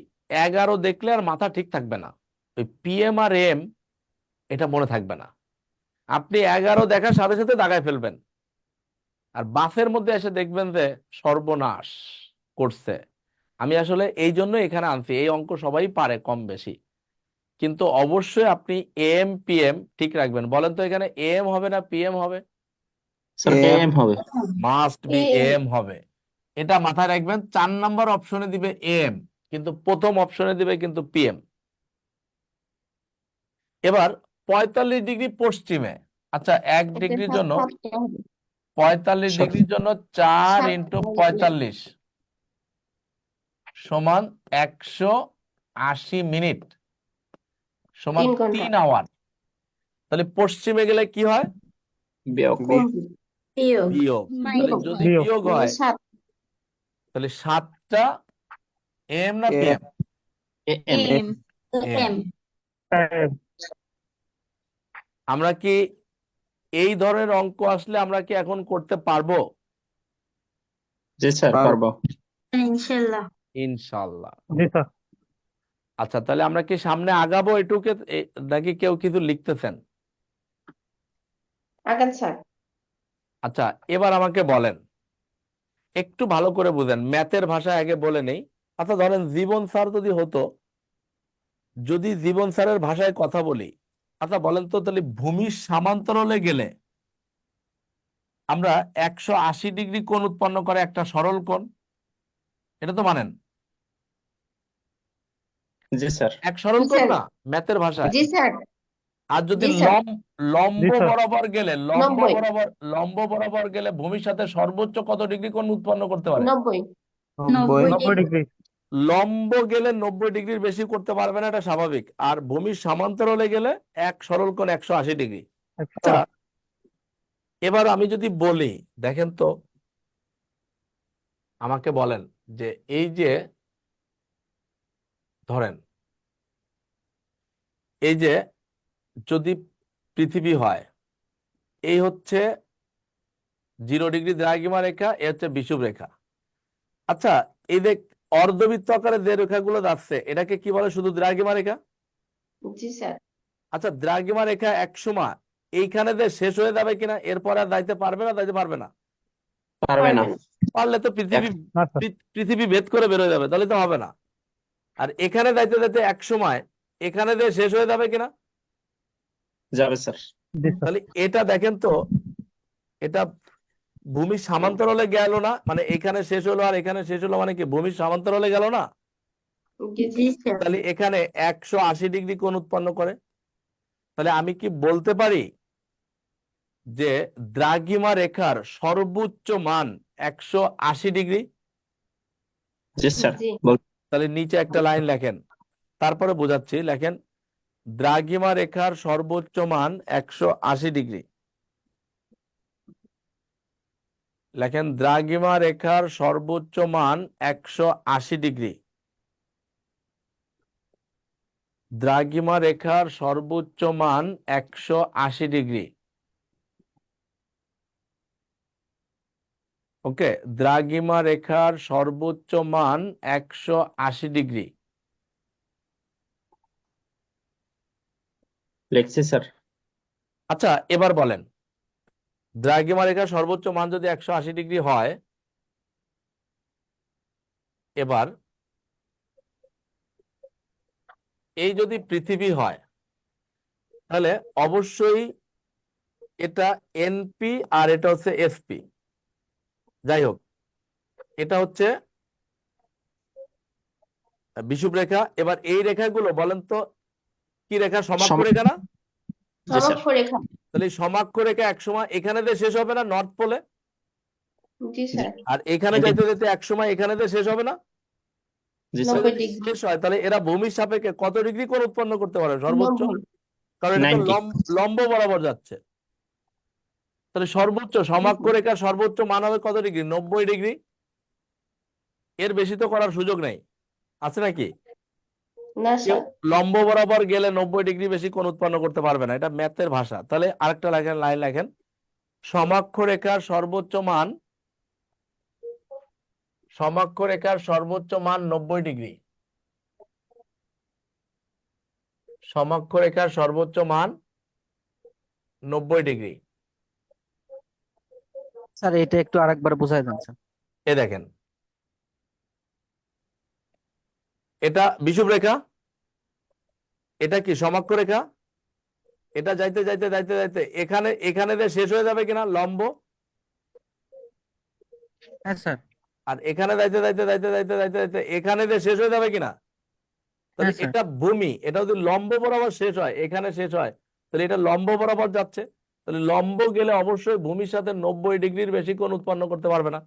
11 দেখলে আর মাথা ঠিক থাকবে না, ওই PM আর AM এটা মনে থাকবে না। আপনি 11 দেখার সাথে সাথে দাগায় ফেলবেন। আর বাসের মধ্যে এসে দেখবেন যে সর্বনাশ করছে। আমি আসলে এই জন্য এখানে আনছি, এই অঙ্ক সবাই পারে কম বেশি, কিন্তু অবশ্যই আপনি এম পিএম ঠিক রাখবেন। বলেন তো এখানে এম হবে না পিএম হবে? স্যার AM এম হবে। মাস্ট বি AM এম হবে। এটা মাথায় রাখবেন। 4 নাম্বার অপশনে দিবে এম, কিন্তু প্রথম অপশনে দিবে কিন্তু পিএম। এবার 45 ডিগ্রি পশ্চিমে। আচ্ছা, 1 এটা ডিগ্রির জন্য, সাতটা হবে 45 ডিগ্রির জন্য 4 ইন্টু 45 সমান 180 মিনিট সমান 3 ঘন্টা 3 আওয়ার। তাহলে পশ্চিমে গেলে কি হয়? বিয়োগ। বিয়োগ বিয়োগ। তাহলে মাইনাস যদি বিয়োগ। বিয়োগ মানে হয় 7 তাহলে 7টা এম না AM PM? AM. AM AM. হ্যাঁ, আমরা কি এই ধরনের অঙ্ক আসলে আমরা কি এখন করতে পারবো? জি স্যার পারবো। ইনশাল্লাহ। ইনশাল্লাহ। জি স্যার। আচ্ছা, তাহলে আমরা কি সামনে আগাবো এটুকে, নাকি কেউ কিছু লিখতেছেন? আগান স্যার। আচ্ছা, এবার আমাকে বলেন, একটু ভালো করে বুঝেন, ম্যাথের ভাষায় আগে বলে নেই। আচ্ছা ধরেন জীবন স্যার যদি হতো, যদি জীবন স্যারের ভাষায় কথা বলি, আচ্ছা বলেন তো, তাহলে ভূমির সামান্তরালে গেলে আমরা 180 ডিগ্রি কোণ উৎপন্ন করে একটা সরল কোণ, এটা তো মানেন? জি স্যার। এক সরল জি কোণ স্যার। না ম্যাথের ভাষায়? জি স্যার। আর যদি জি স্যার। লম্ব জি স্যার। বরাবর গেলে, 90 লম্ব বরাবর গেলে ভূমির সাথে সর্বোচ্চ কত ডিগ্রি কোণ উৎপন্ন করতে পারে? 90 90 90 ডিগ্রি। লম্ব গেলে 90 ডিগ্রির বেশি করতে পারবে না, এটা স্বাভাবিক। আর ভূমির সমান্তরালে গেলে এক সরল কোণ 180 ডিগ্রি। আচ্ছা, এবার আমি যদি বলি, দেখেন তো, আমাকে বলেন যে এই যে ধরেন, এই যে যদি পৃথিবী হয়, এই হচ্ছে 0 ডিগ্রি দ্রাঘিমা রেখা, এ হচ্ছে বিষুব রেখা। আচ্ছা, এই দেখ অর্ধবৃত্ত আকারে যে রেখাগুলো যাচ্ছে এটাকে কি বলে? শুধু দ্রাঘিমা রেখা। জি স্যার। আচ্ছা, দ্রাঘিমা রেখা এক সময় এইখানে যে শেষ হয়ে যাবে কিনা, এরপর আর যাইতে পারবে না? যাইতে পারবে না? পারবে না। পারবেন। পারলে তো না স্যার। পৃথিবী ভেদ করে বেরোয় যাবে, তাহলে তো হবে না। আর এখানে যাইতে যাইতে এক সময় এখানে যে শেষ হয়ে যাবে কিনা? যাবে স্যার। জি স্যার। তাহলে এটা দেখেন তো, এটা ভূমির সমান্তরালে গেল না, মানে এখানে শেষ হলো আর এখানে শেষ হলো, মানে কি ভূমির সমান্তরালে গেল না? জি স্যার। তাহলে এখানে 180 ডিগ্রি কোণ উৎপন্ন করে। তাহলে আমি কি বলতে পারি যে দ্রাঘিমা রেখার সর্বোচ্চ মান 180 ডিগ্রি? জি স্যার। জি। তাহলে নিচে একটা লাইন লেখেন, তারপরে বোঝাচ্ছি। লেখেন দ্রাঘিমা রেখার সর্বোচ্চ মান 180 ডিগ্রি। লেখেন দ্রাঘিমা রেখার সর্বোচ্চ মান 180 ডিগ্রি। দ্রাঘিমা রেখার সর্বোচ্চ মান 180 ডিগ্রি। ওকে, দ্রাঘিমা রেখার সর্বোচ্চ মান 180 ডিগ্রি। লিখছি স্যার। আচ্ছা, এবার বলেন, দ্রাঘিমা রেখার সর্বোচ্চ মান যদি 180 ডিগ্রি হয়, এবার এই যদি পৃথিবী হয়, তাহলে অবশ্যই এটা এনপি আর এটা হচ্ছে এসপি। যাই হোক, এটা হচ্ছে বিষুব রেখা। এবার এই রেখাগুলো বলেন তো কি রেখা? সমাক্ষ রেখা না? জি স্যার। সমক্ষ রেখা। তাহলে এই সমাক্ষ রেখা একসময় এখানে দিয়ে শেষ হবে না, নর্থ পোলে? জি স্যার। আর এখানে যাইতে যাইতে একসময় এখানে দিয়ে শেষ হবে না? জি তাহলে স্যার। 90 যদি ডিগ্রি। শেষ হয়, তাহলে এরা ভূমির সাপেক্ষে কত ডিগ্রি কোণ উৎপন্ন করতে পারে সর্বোচ্চ? 90 কারণ এটা তো 90। লম্ব বরাবর যাচ্ছে। তাহলে সর্বোচ্চ সমাক্ষ রেখার সর্বোচ্চ মান হবে কত ডিগ্রি? 90 ডিগ্রি। এর বেশি তো করার সুযোগ নেই, আছে নাকি? না কেউ স্যার। লম্ব বরাবর গেলে 90 ডিগ্রি বেশি কোণ উৎপন্ন করতে পারবে না, এটা ম্যাথের ভাষা। তাহলে আরেকটা লেখেন, লাইন লেখেন, সমাক্ষ রেখার সর্বোচ্চ মান, সমাক্ষ রেখার সর্বোচ্চ মান 90 ডিগ্রি। সমাক্ষ রেখার সর্বোচ্চ মান 90 ডিগ্রি। স্যার এটা একটু আরেকবার বোঝাই দেন স্যার। এ দেখেন, এটা বিষুব রেখা, এটা কি সমাক্ষ রেখা, এটা যাইতে যাইতে যাইতে যাইতে এখানে এখানে দিয়ে শেষ হয়ে যাবে কিনা লম্ব, হ্যাঁ স্যার। আর এখানে যাইতে যাইতে যাইতে যাইতে যাইতে যাইতে এখানে দিয়ে শেষ হয়ে যাবে কিনা। তাহলে হ্যাঁ স্যার। এটা ভূমি, এটা যদি লম্ব বরাবর শেষ হয়, এখানে শেষ হয়, তাহলে এটা লম্ব বরাবর যাচ্ছে। তাহলে লম্ব গেলে অবশ্যই ভূমির সাথে 90 ডিগ্রির বেশি কোণ উৎপন্ন করতে পারবে না।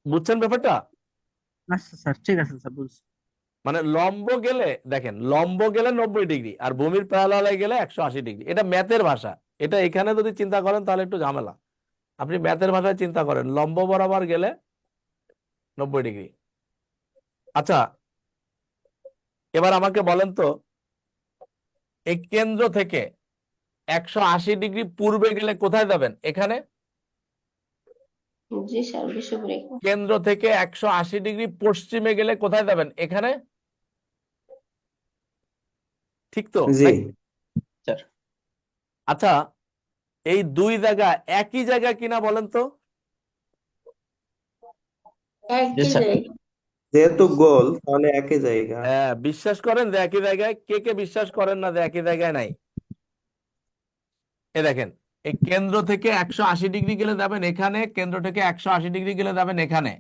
বুঝছেন ব্যাপারটা? আচ্ছা স্যার, ঠিক আছে স্যার, বুঝছি। মানে লম্ব গেলে দেখেন, লম্ব গেলে 90 ডিগ্রি আর ভূমির প্যারালালে গেলে 180 ডিগ্রি। এটা ম্যাথের ভাষা। এটা এখানে যদি চিন্তা করেন তাহলে একটু ঝামেলা। আপনি ম্যাথের ভাষায় চিন্তা করেন, লম্ব বরাবর গেলে 90 ডিগ্রি। আচ্ছা, এবার আমাকে বলেন তো, এই কেন্দ্র থেকে 180 ডিগ্রি পূর্বে গেলে কোথায় যাবেন? এখানে। জি স্যার, বিষুব রেখা। কেন্দ্র থেকে 180 ডিগ্রি পশ্চিমে গেলে কোথায় যাবেন? এখানে। ঠিক তো জি নাকি? স্যার আচ্ছা, এই দুই জায়গা একই জায়গা কিনা বলেন তো? একই স্যার। জায়গা। যেহেতু গোল তাহলে একই জায়গা। হ্যাঁ, বিশ্বাস করেন যে একই জায়গায়। কে কে বিশ্বাস করেন না যে একই জায়গায় নাই? এ দেখেন, এই কেন্দ্র থেকে 180 ডিগ্রি গেলে যাবেন এখানে, কেন্দ্র থেকে 180 ডিগ্রি গেলে যাবেন এখানে।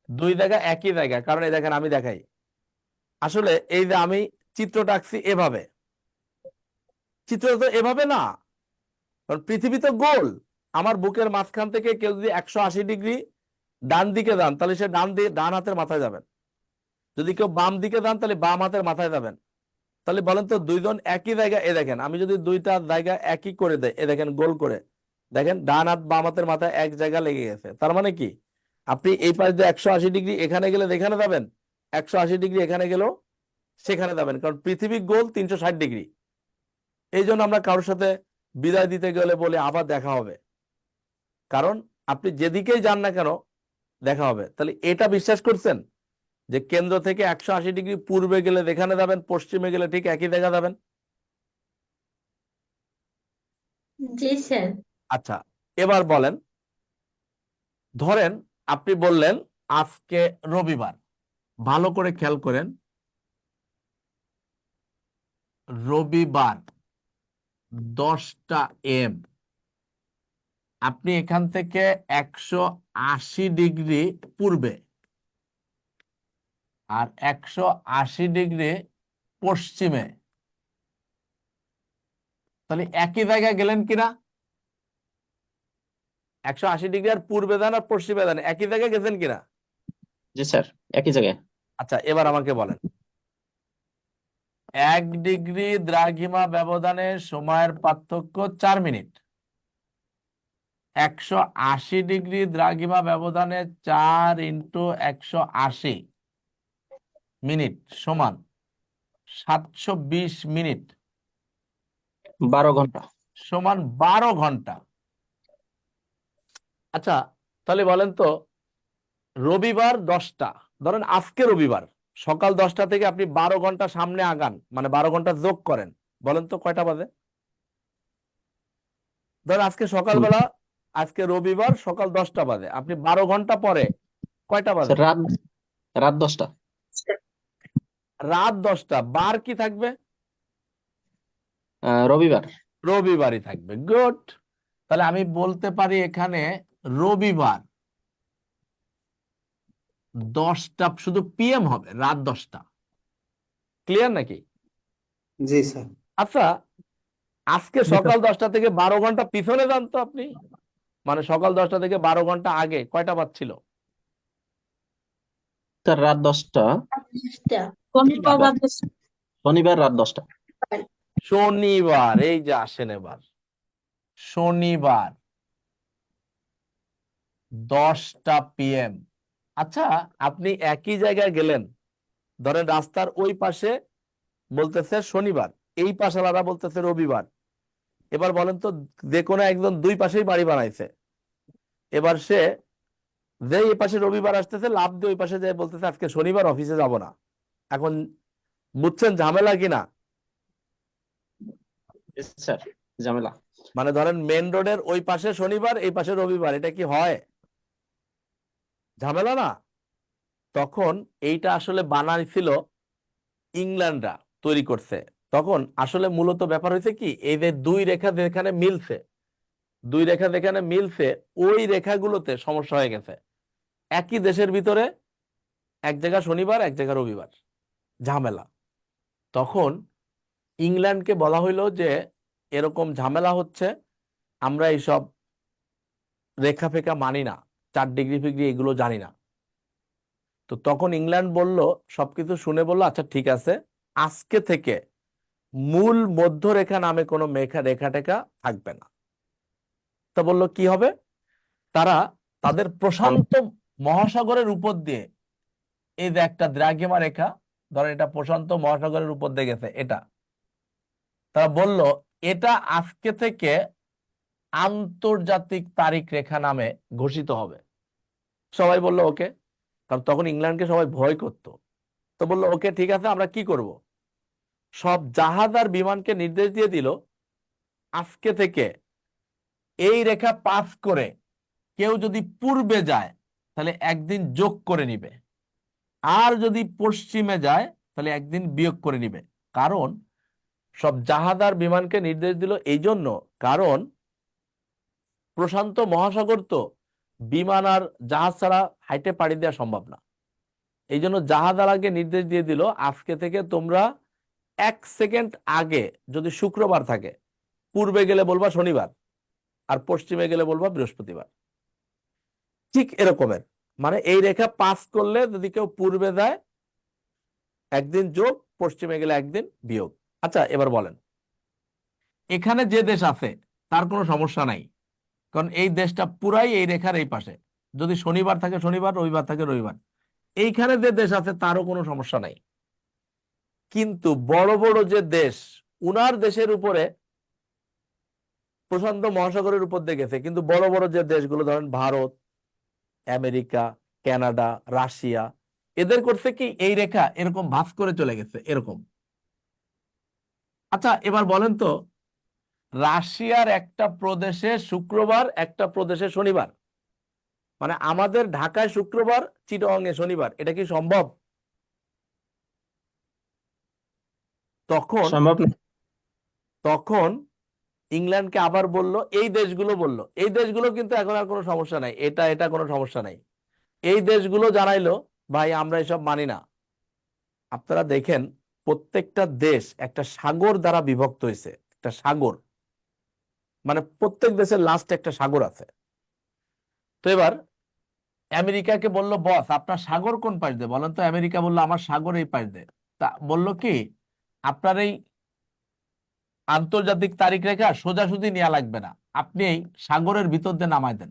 দুই জায়গা একই জায়গা। কারণ এই দেখেন, আমি দেখাই। আসলে এই যে আমি চিত্রটা আঁকছি এভাবে, চিত্রটা তো এভাবে না। কারণ পৃথিবী তো গোল। আমার বুকের মাঝখান থেকে কেউ যদি 180 ডিগ্রি ডান দিকে যান, তাহলে সে ডান হাতের মাথায় যাবেন। যদি কেউ বাম দিকে যান, তাহলে বাম হাতের মাথায় যাবেন। তাহলে বলেন তো, দুইজন একই জায়গা। এ দেখেন, আমি যদি দুইটা জায়গা একই করে দেয়, এ দেখেন গোল করে, দেখেন ডান হাত বাম হাতের মাথায় এক জায়গা লেগে গেছে। তার মানে কি, আপনি এই পাশ দিয়ে 180 ডিগ্রি এখানে গেলে এখানে যাবেন, 180 ডিগ্রি এখানে গেলেও সেখানে যাবেন। কারণ পৃথিবী গোল 360 ডিগ্রি। এই জন্য আমরা কারোর সাথে বিদায় দিতে গেলে বলে আবার দেখা হবে। কারণ আপনি যেদিকেই যান না কেন দেখা হবে। তাহলে এটা বিশ্বাস করছেন যে কেন্দ্র থেকে 180 ডিগ্রি পূর্বে গেলে যেখানে যাবেন, পশ্চিমে গেলে ঠিক একই জায়গা যাবেন। জি স্যার। আচ্ছা, এবার বলেন, ধরেন আপনি বললেন আজকে রবিবার। ভালো করে খেয়াল করেন, রবিবার 10টা AM। আপনি এখান থেকে 180 ডিগ্রি পূর্বে আর 180 ডিগ্রি পশ্চিমে, তাহলে একই জায়গায় গেলেন কিনা? 180 ডিগ্রি আর পূর্বে যান আর পশ্চিমে যান, একই জায়গায় গেছেন কিনা? জি স্যার, একই জায়গায়। আচ্ছা, এবার আমাকে বলেন, 1 ডিগ্রি দ্রাঘিমা ব্যবধানে সময়ের পার্থক্য 4 মিনিট। 180 ডিগ্রি দ্রাঘিমা ব্যবধানে 4 × 180 মিনিট সমান 720 মিনিট 12 ঘন্টা। সমান 12 ঘন্টা। আচ্ছা, তাহলে বলেন তো, রবিবার 10টা, ধরেন আজকে রবিবার সকাল 10টা থেকে আপনি 12 ঘন্টা সামনে আগান, মানে 12 ঘন্টা যোগ করেন। বলেন তো কয়টা বাজে? ধরেন আজকে সকালবেলা, আজকে রবিবার সকাল 10টা বাজে, আপনি 12 ঘন্টা পরে কয়টা বাজে? স্যার রাত 10টা। রাত 10টা। বার কি থাকবে? রবিবার। রবিবারই থাকবে। গুড। তাহলে আমি বলতে পারি এখানে রবিবার 10টা, শুধু PM হবে, রাত 10টা। ক্লিয়ার নাকি? জি স্যার। আচ্ছা, আজকে সকাল 10টা থেকে 12 ঘন্টা পিছনে যান তো আপনি, মানে সকাল 10টা থেকে 12 ঘন্টা আগে কয়টা বাজছিল? স্যার রাত 10টা। শনিবার রাত 10টা। শনিবার। এই যে আসেন এবার, শনিবার 10টা PM। আচ্ছা, আপনি একই জায়গায় গেলেন, ধরেন রাস্তার ওই পাশে বলতেছে শনিবার, এই পাশে আলাদা বলতেছে রবিবার। এবার বলেন তো, যে কোনো একজন দুই পাশেই বাড়ি বানাইছে। এবার সে যে এই পাশে রবিবার আসতেছে, লাভ দিয়ে ওই পাশে যায় বলতেছে আজকে শনিবার অফিসে যাব না। এখন বুঝছেন ঝামেলা কিনা? Yes, স্যার ঝামেলা। মানে ধরেন মেন রোডের ওই পাশে শনিবার, এই পাশে রবিবার, এটা কি হয়? ঝামেলা না? তখন এইটা আসলে বানাইছিল ইংল্যান্ডরা, তৈরি করছে। তখন আসলে মূলত ব্যাপার হয়েছে কি, এই যে দুই রেখা যেখানে মিলছে, দুই রেখা যেখানে মিলছে, ওই রেখাগুলোতে সমস্যা হয়ে গেছে। একই দেশের ভিতরে এক জায়গা শনিবার, এক জায়গা রবিবার, ঝামেলা। তখন ইংল্যান্ডকে বলা হইলো যে এরকম ঝামেলা হচ্ছে, আমরা এইসব রেখা ফেখা মানি না, 4 ডিগ্রি ফিগ্রি এগুলো জানি না। তো তখন ইংল্যান্ড বলল, সবকিছু শুনে বলল আচ্ছা ঠিক আছে, আজকে থেকে মূল মধ্যরেখা নামে কোনো রেখা টেখা থাকবে না। তা বলল কি হবে? তারা তাদের প্রশান্ত মহাসাগরের উপর দিয়ে, এই যে একটা দ্রাঘিমা রেখা, ধরেন এটা প্রশান্ত মহাসাগরের উপর দিয়ে গেছে, এটা তারা বলল এটা আজকে থেকে আন্তর্জাতিক তারিখ রেখা নামে ঘোষিত হবে। সবাই বলল ওকে, কারণ তখন ইংল্যান্ডকে সবাই ভয় করতো। তো বললো ওকে ঠিক আছে, আমরা কি করব? সব জাহাজ আর বিমানকে নির্দেশ দিয়ে দিল, আজকে থেকে এই রেখা পাস করে কেউ যদি পূর্বে যায় তাহলে একদিন যোগ করে নিবে, আর যদি পশ্চিমে যায় তাহলে একদিন বিয়োগ করে নিবে। কারণ সব জাহাজ আর বিমানকে নির্দেশ দিল এই জন্য, কারণ প্রশান্ত মহাসাগর তো বিমান আর জাহাজ ছাড়া হাইটে পাড়ি দেওয়া সম্ভব না। এই জন্য জাহাজ আর আগে নির্দেশ দিয়ে দিল, আজকে থেকে তোমরা 1 সেকেন্ড আগে যদি শুক্রবার থাকে, পূর্বে গেলে বলবা শনিবার, আর পশ্চিমে গেলে বলবা বৃহস্পতিবার। ঠিক এরকমের, মানে এই রেখা পাস করলে যদি কেউ পূর্বে যায় একদিন যোগ, পশ্চিমে গেলে একদিন বিয়োগ। আচ্ছা এবার বলেন, এখানে যে দেশ আছে তার কোনো সমস্যা নাই, কারণ এই দেশটা পুরাই এই রেখার এই পাশে। যদি শনিবার থাকে শনিবার, রবিবার থাকে রবিবার। এইখানে যে দেশ আছে তারও কোনো সমস্যা নাই। কিন্তু বড় বড় যে দেশ, উনার দেশের উপরে প্রশান্ত মহাসাগরের উপর দিয়ে গেছে, কিন্তু বড় বড় যে দেশগুলো ধরেন ভারত, আমেরিকা, কানাডা, রাশিয়া, এদের করছে কি এই রেখা এরকম ভাঁজ করে চলে গেছে এরকম। আচ্ছা এবার বলেন তো, রাশিয়ার একটা প্রদেশে শুক্রবার, একটা প্রদেশে শনিবার, মানে আমাদের ঢাকায় শুক্রবার, চিটাগং এ শনিবার, এটা কি সম্ভব? তখন সম্ভব না। তখন ইংল্যান্ডকে আবার বলল, এই দেশগুলো বলল, এই দেশগুলো কিন্তু এখন আর কোনো সমস্যা নাই, এটা কোনো সমস্যা নাই। এই দেশগুলো জানাইলো ভাই আমরা এসব মানি না। আপনারা দেখেন প্রত্যেকটা দেশ একটা সাগর দ্বারা বিভক্ত হয়েছে, একটা সাগর, মানে প্রত্যেক দেশের লাস্টে একটা সাগর আছে। তো এবার আমেরিকাকে বলল বস আপনার সাগর কোন পাশ দিয়ে বলেন তো? আমেরিকা বললো আমার সাগর এই পাশ দিয়ে। তা বললো কি, আপনার এই আন্তর্জাতিক তারিখ রেখা সোজাসুজি নেওয়া লাগবে না, আপনি এই সাগরের ভিতর দিয়ে নামাই দেন।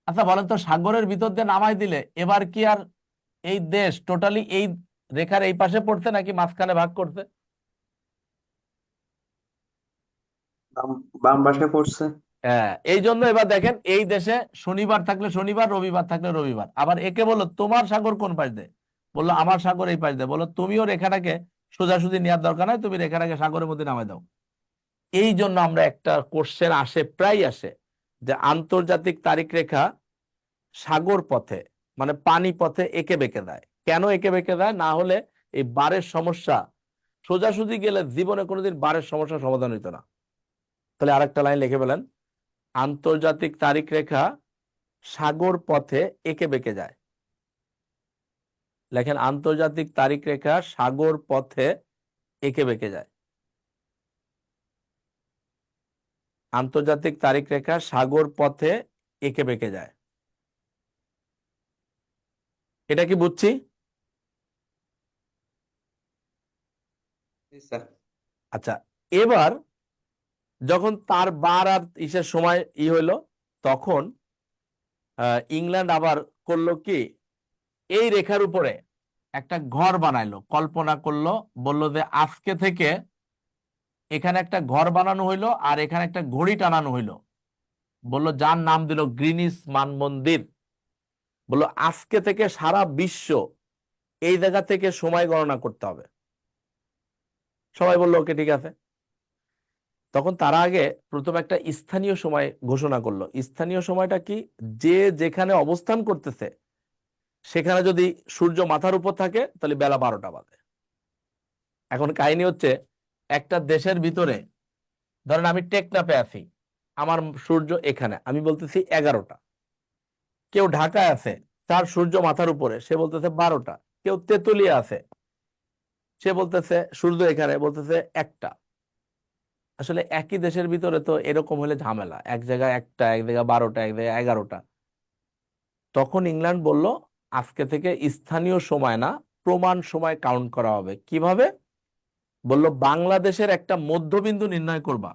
আচ্ছা বলেন তো, সাগরের ভিতর দিয়ে নামাই দিলে এবার কি আর এই দেশ টোটালি এই রেখার এই পাশে পড়ছে নাকি মাঝখানে ভাগ করছে? বাম বাম পাশে পড়ছে। হ্যাঁ, এই জন্য এবার দেখেন এই দেশে শনিবার থাকলে শনিবার, রবিবার থাকলে রবিবার। আবার একে বললো তোমার সাগর কোন পাশ দিয়ে, বললো আমার সাগর এই পাশ দিয়ে। বললো তুমিও রেখাটাকে সোজাসুজি নেওয়ার দরকার নাই, তুমি রেখাটাকে সাগরের মধ্যে নামাই দাও। এই জন্য আমরা একটা কোশ্চেন আসে, প্রায় আসে, যে আন্তর্জাতিক তারিখ রেখা সাগর পথে মানে পানি পথে এঁকে বেঁকে দেয়। কেন এঁকে বেঁকে দেয়? না হলে এই বারের সমস্যা, সোজাসুজি গেলে জীবনে কোনোদিন বারের সমস্যার সমাধান হইতো না। তাহলে আরেকটা লাইন লিখে ফেলেন, আন্তর্জাতিক তারিখ রেখা সাগর পথে এঁকে বেঁকে যায়। লেখেন, আন্তর্জাতিক তারিখ রেখা সাগর পথে এঁকে বেঁকে যায়। আন্তর্জাতিক তারিখ রেখা সাগর পথে এঁকে বেঁকে যায়। এটা কি বুঝছি? জি স্যার। আচ্ছা এবার যখন তার বার আর ইসের সময় হইলো, তখন ইংল্যান্ড আবার করলো কি, এই রেখার উপরে একটা ঘর বানাইলো, কল্পনা করলো, বললো যে আজকে থেকে এখানে একটা ঘর বানানো হইলো আর এখানে একটা ঘড়ি টানানো হইলো। বললো যার নাম দিল গ্রিনিচ মানমন্দির। বললো আজকে থেকে সারা বিশ্ব এই জায়গা থেকে সময় গণনা করতে হবে। সবাই বললো ওকে ঠিক আছে। তখন তারা আগে প্রথম একটা স্থানীয় সময় ঘোষণা করলো। স্থানীয় সময়টা কি, যে যেখানে অবস্থান করতেছে সেখানে যদি সূর্য মাথার উপর থাকে তাহলে বেলা 12টা বাজে। এখন কাহিনী হচ্ছে, একটা দেশের ভিতরে ধরেন আমি টেকনাফে আছি, আমার সূর্য এখানে, আমি বলতেছি 11টা। কেউ ঢাকায় আছে, তার সূর্য মাথার উপরে, সে বলতেছে 12টা। কেউ তেতুলিয়া আছে, সে বলতেছে সূর্য এখানে, বলতেছে 1টা। আসলে একই দেশের ভিতরে তো এরকম হলে ঝামেলা, এক জায়গায় 1টা, এক জায়গায় 12টা, এক জায়গায় 11টা। তখন ইংল্যান্ড বলল আজকে থেকে স্থানীয় সময় না, প্রমাণ সময় কাউন্ট করা হবে। কিভাবে? বলল বাংলাদেশের একটা মধ্যবিন্দু নির্ণয় করবা,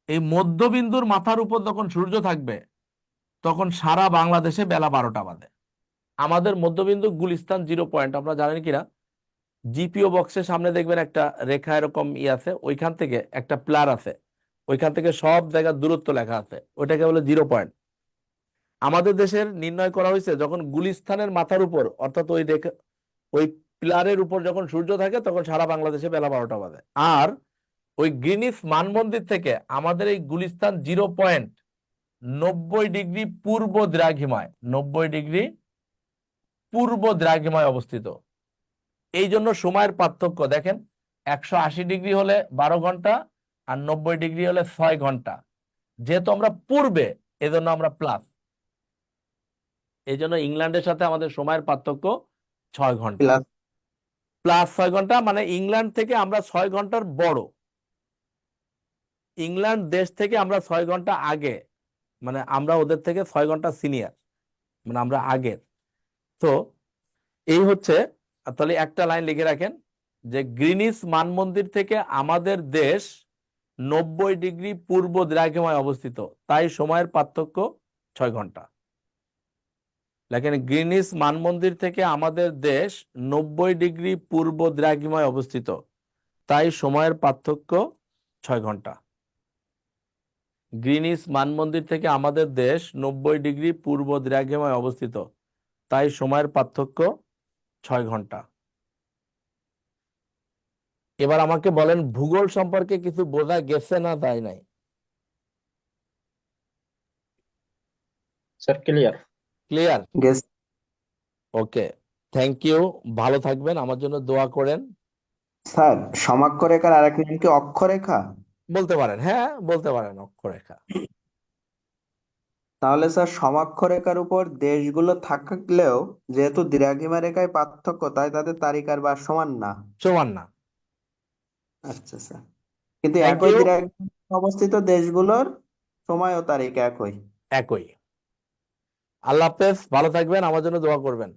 এই মধ্যবিন্দুর মাথার উপর যখন সূর্য থাকবে তখন সারা বাংলাদেশে বেলা 12টা বাজে। আমাদের মধ্যবিন্দু গুলিস্তান 0 পয়েন্ট, আপনারা জানেন কিনা? জিপিও বক্সের সামনে দেখবেন একটা রেখা এরকম আছে, ওইখান থেকে একটা প্লার আছে, ওইখান থেকে সব জায়গার দূরত্ব লেখা আছে, ওইটাকে বলে 0 পয়েন্ট। আমাদের দেশের নির্ণয় করা হয়েছে যখন গুলিস্তানের মাথার উপর, অর্থাৎ ওই রেখা, ওই প্লারের উপর যখন সূর্য থাকে তখন সারা বাংলাদেশে বেলা 12টা বাজে। আর ওই গ্রিনিচ মানমন্দির থেকে আমাদের এই গুলিস্তান 0 পয়েন্ট 90 ডিগ্রি পূর্ব দ্রাঘিমায়, 90 ডিগ্রি পূর্ব দ্রাঘিমায় অবস্থিত। এই জন্য সময়ের পার্থক্য দেখেন, 180 ডিগ্রি হলে 12 ঘন্টা, আর 90 ডিগ্রি হলে 6 ঘন্টা। যেহেতু আমরা পূর্বে, এজন্য আমরা প্লাস। এই জন্য ইংল্যান্ডের সাথে আমাদের সময়ের পার্থক্য 6 ঘন্টা। প্লাস প্লাস 6 ঘন্টা মানে ইংল্যান্ড থেকে আমরা 6 ঘন্টার বড়। ইংল্যান্ড দেশ থেকে আমরা 6 ঘন্টা আগে, মানে আমরা ওদের থেকে 6 ঘন্টা সিনিয়র, মানে আমরা আগের। তো এই হচ্ছে, তাহলে একটা লাইন লিখে রাখেন যে গ্রিনিচ মানমন্দির থেকে আমাদের দেশ 90 ডিগ্রি পূর্ব দ্রাঘিমায় অবস্থিত, তাই সময়ের পার্থক্য 6 ঘন্টা। লেখেন গ্রিনিচ মানমন্দির থেকে আমাদের দেশ 90 ডিগ্রি পূর্ব দ্রাঘিমায় অবস্থিত, তাই সময়ের পার্থক্য 6 ঘন্টা। গ্রিনিচ মানমন্দির থেকে আমাদের দেশ 90 ডিগ্রি পূর্ব দ্রাঘিমায় অবস্থিত, তাই সময়ের পার্থক্য 6 ঘন্টা। এবার আমাকে বলেন ভূগোল সম্পর্কে কিছু বোঝা গেছে না তাই নাই? Sir clear. Clear? Guess. Okay, thank you. ভালো থাকবেন, আমার জন্য দোয়া করেন। স্যার, সমাক্ষরেখার আরেক নাম কি অক্ষরেখা? বলতে পারেন, হ্যাঁ বলতে পারেন, অক্ষরেখা। তাহলে স্যার সমাক্ষরেখার উপর দেশগুলো থাকলেও যেহেতু দ্রাঘিমা রেখায় পার্থক্য, তাই তাদের তারিখার বার সমান না। সমান না। আচ্ছা স্যার, কিন্তু থ্যাংক একই ইউ। দ্রাঘিমায় অবস্থিত দেশগুলোর সময় ও তারিখ একই। একই। আল্লাহ হাফেজ, ভালো থাকবেন, আমার জন্য দোয়া করবেন।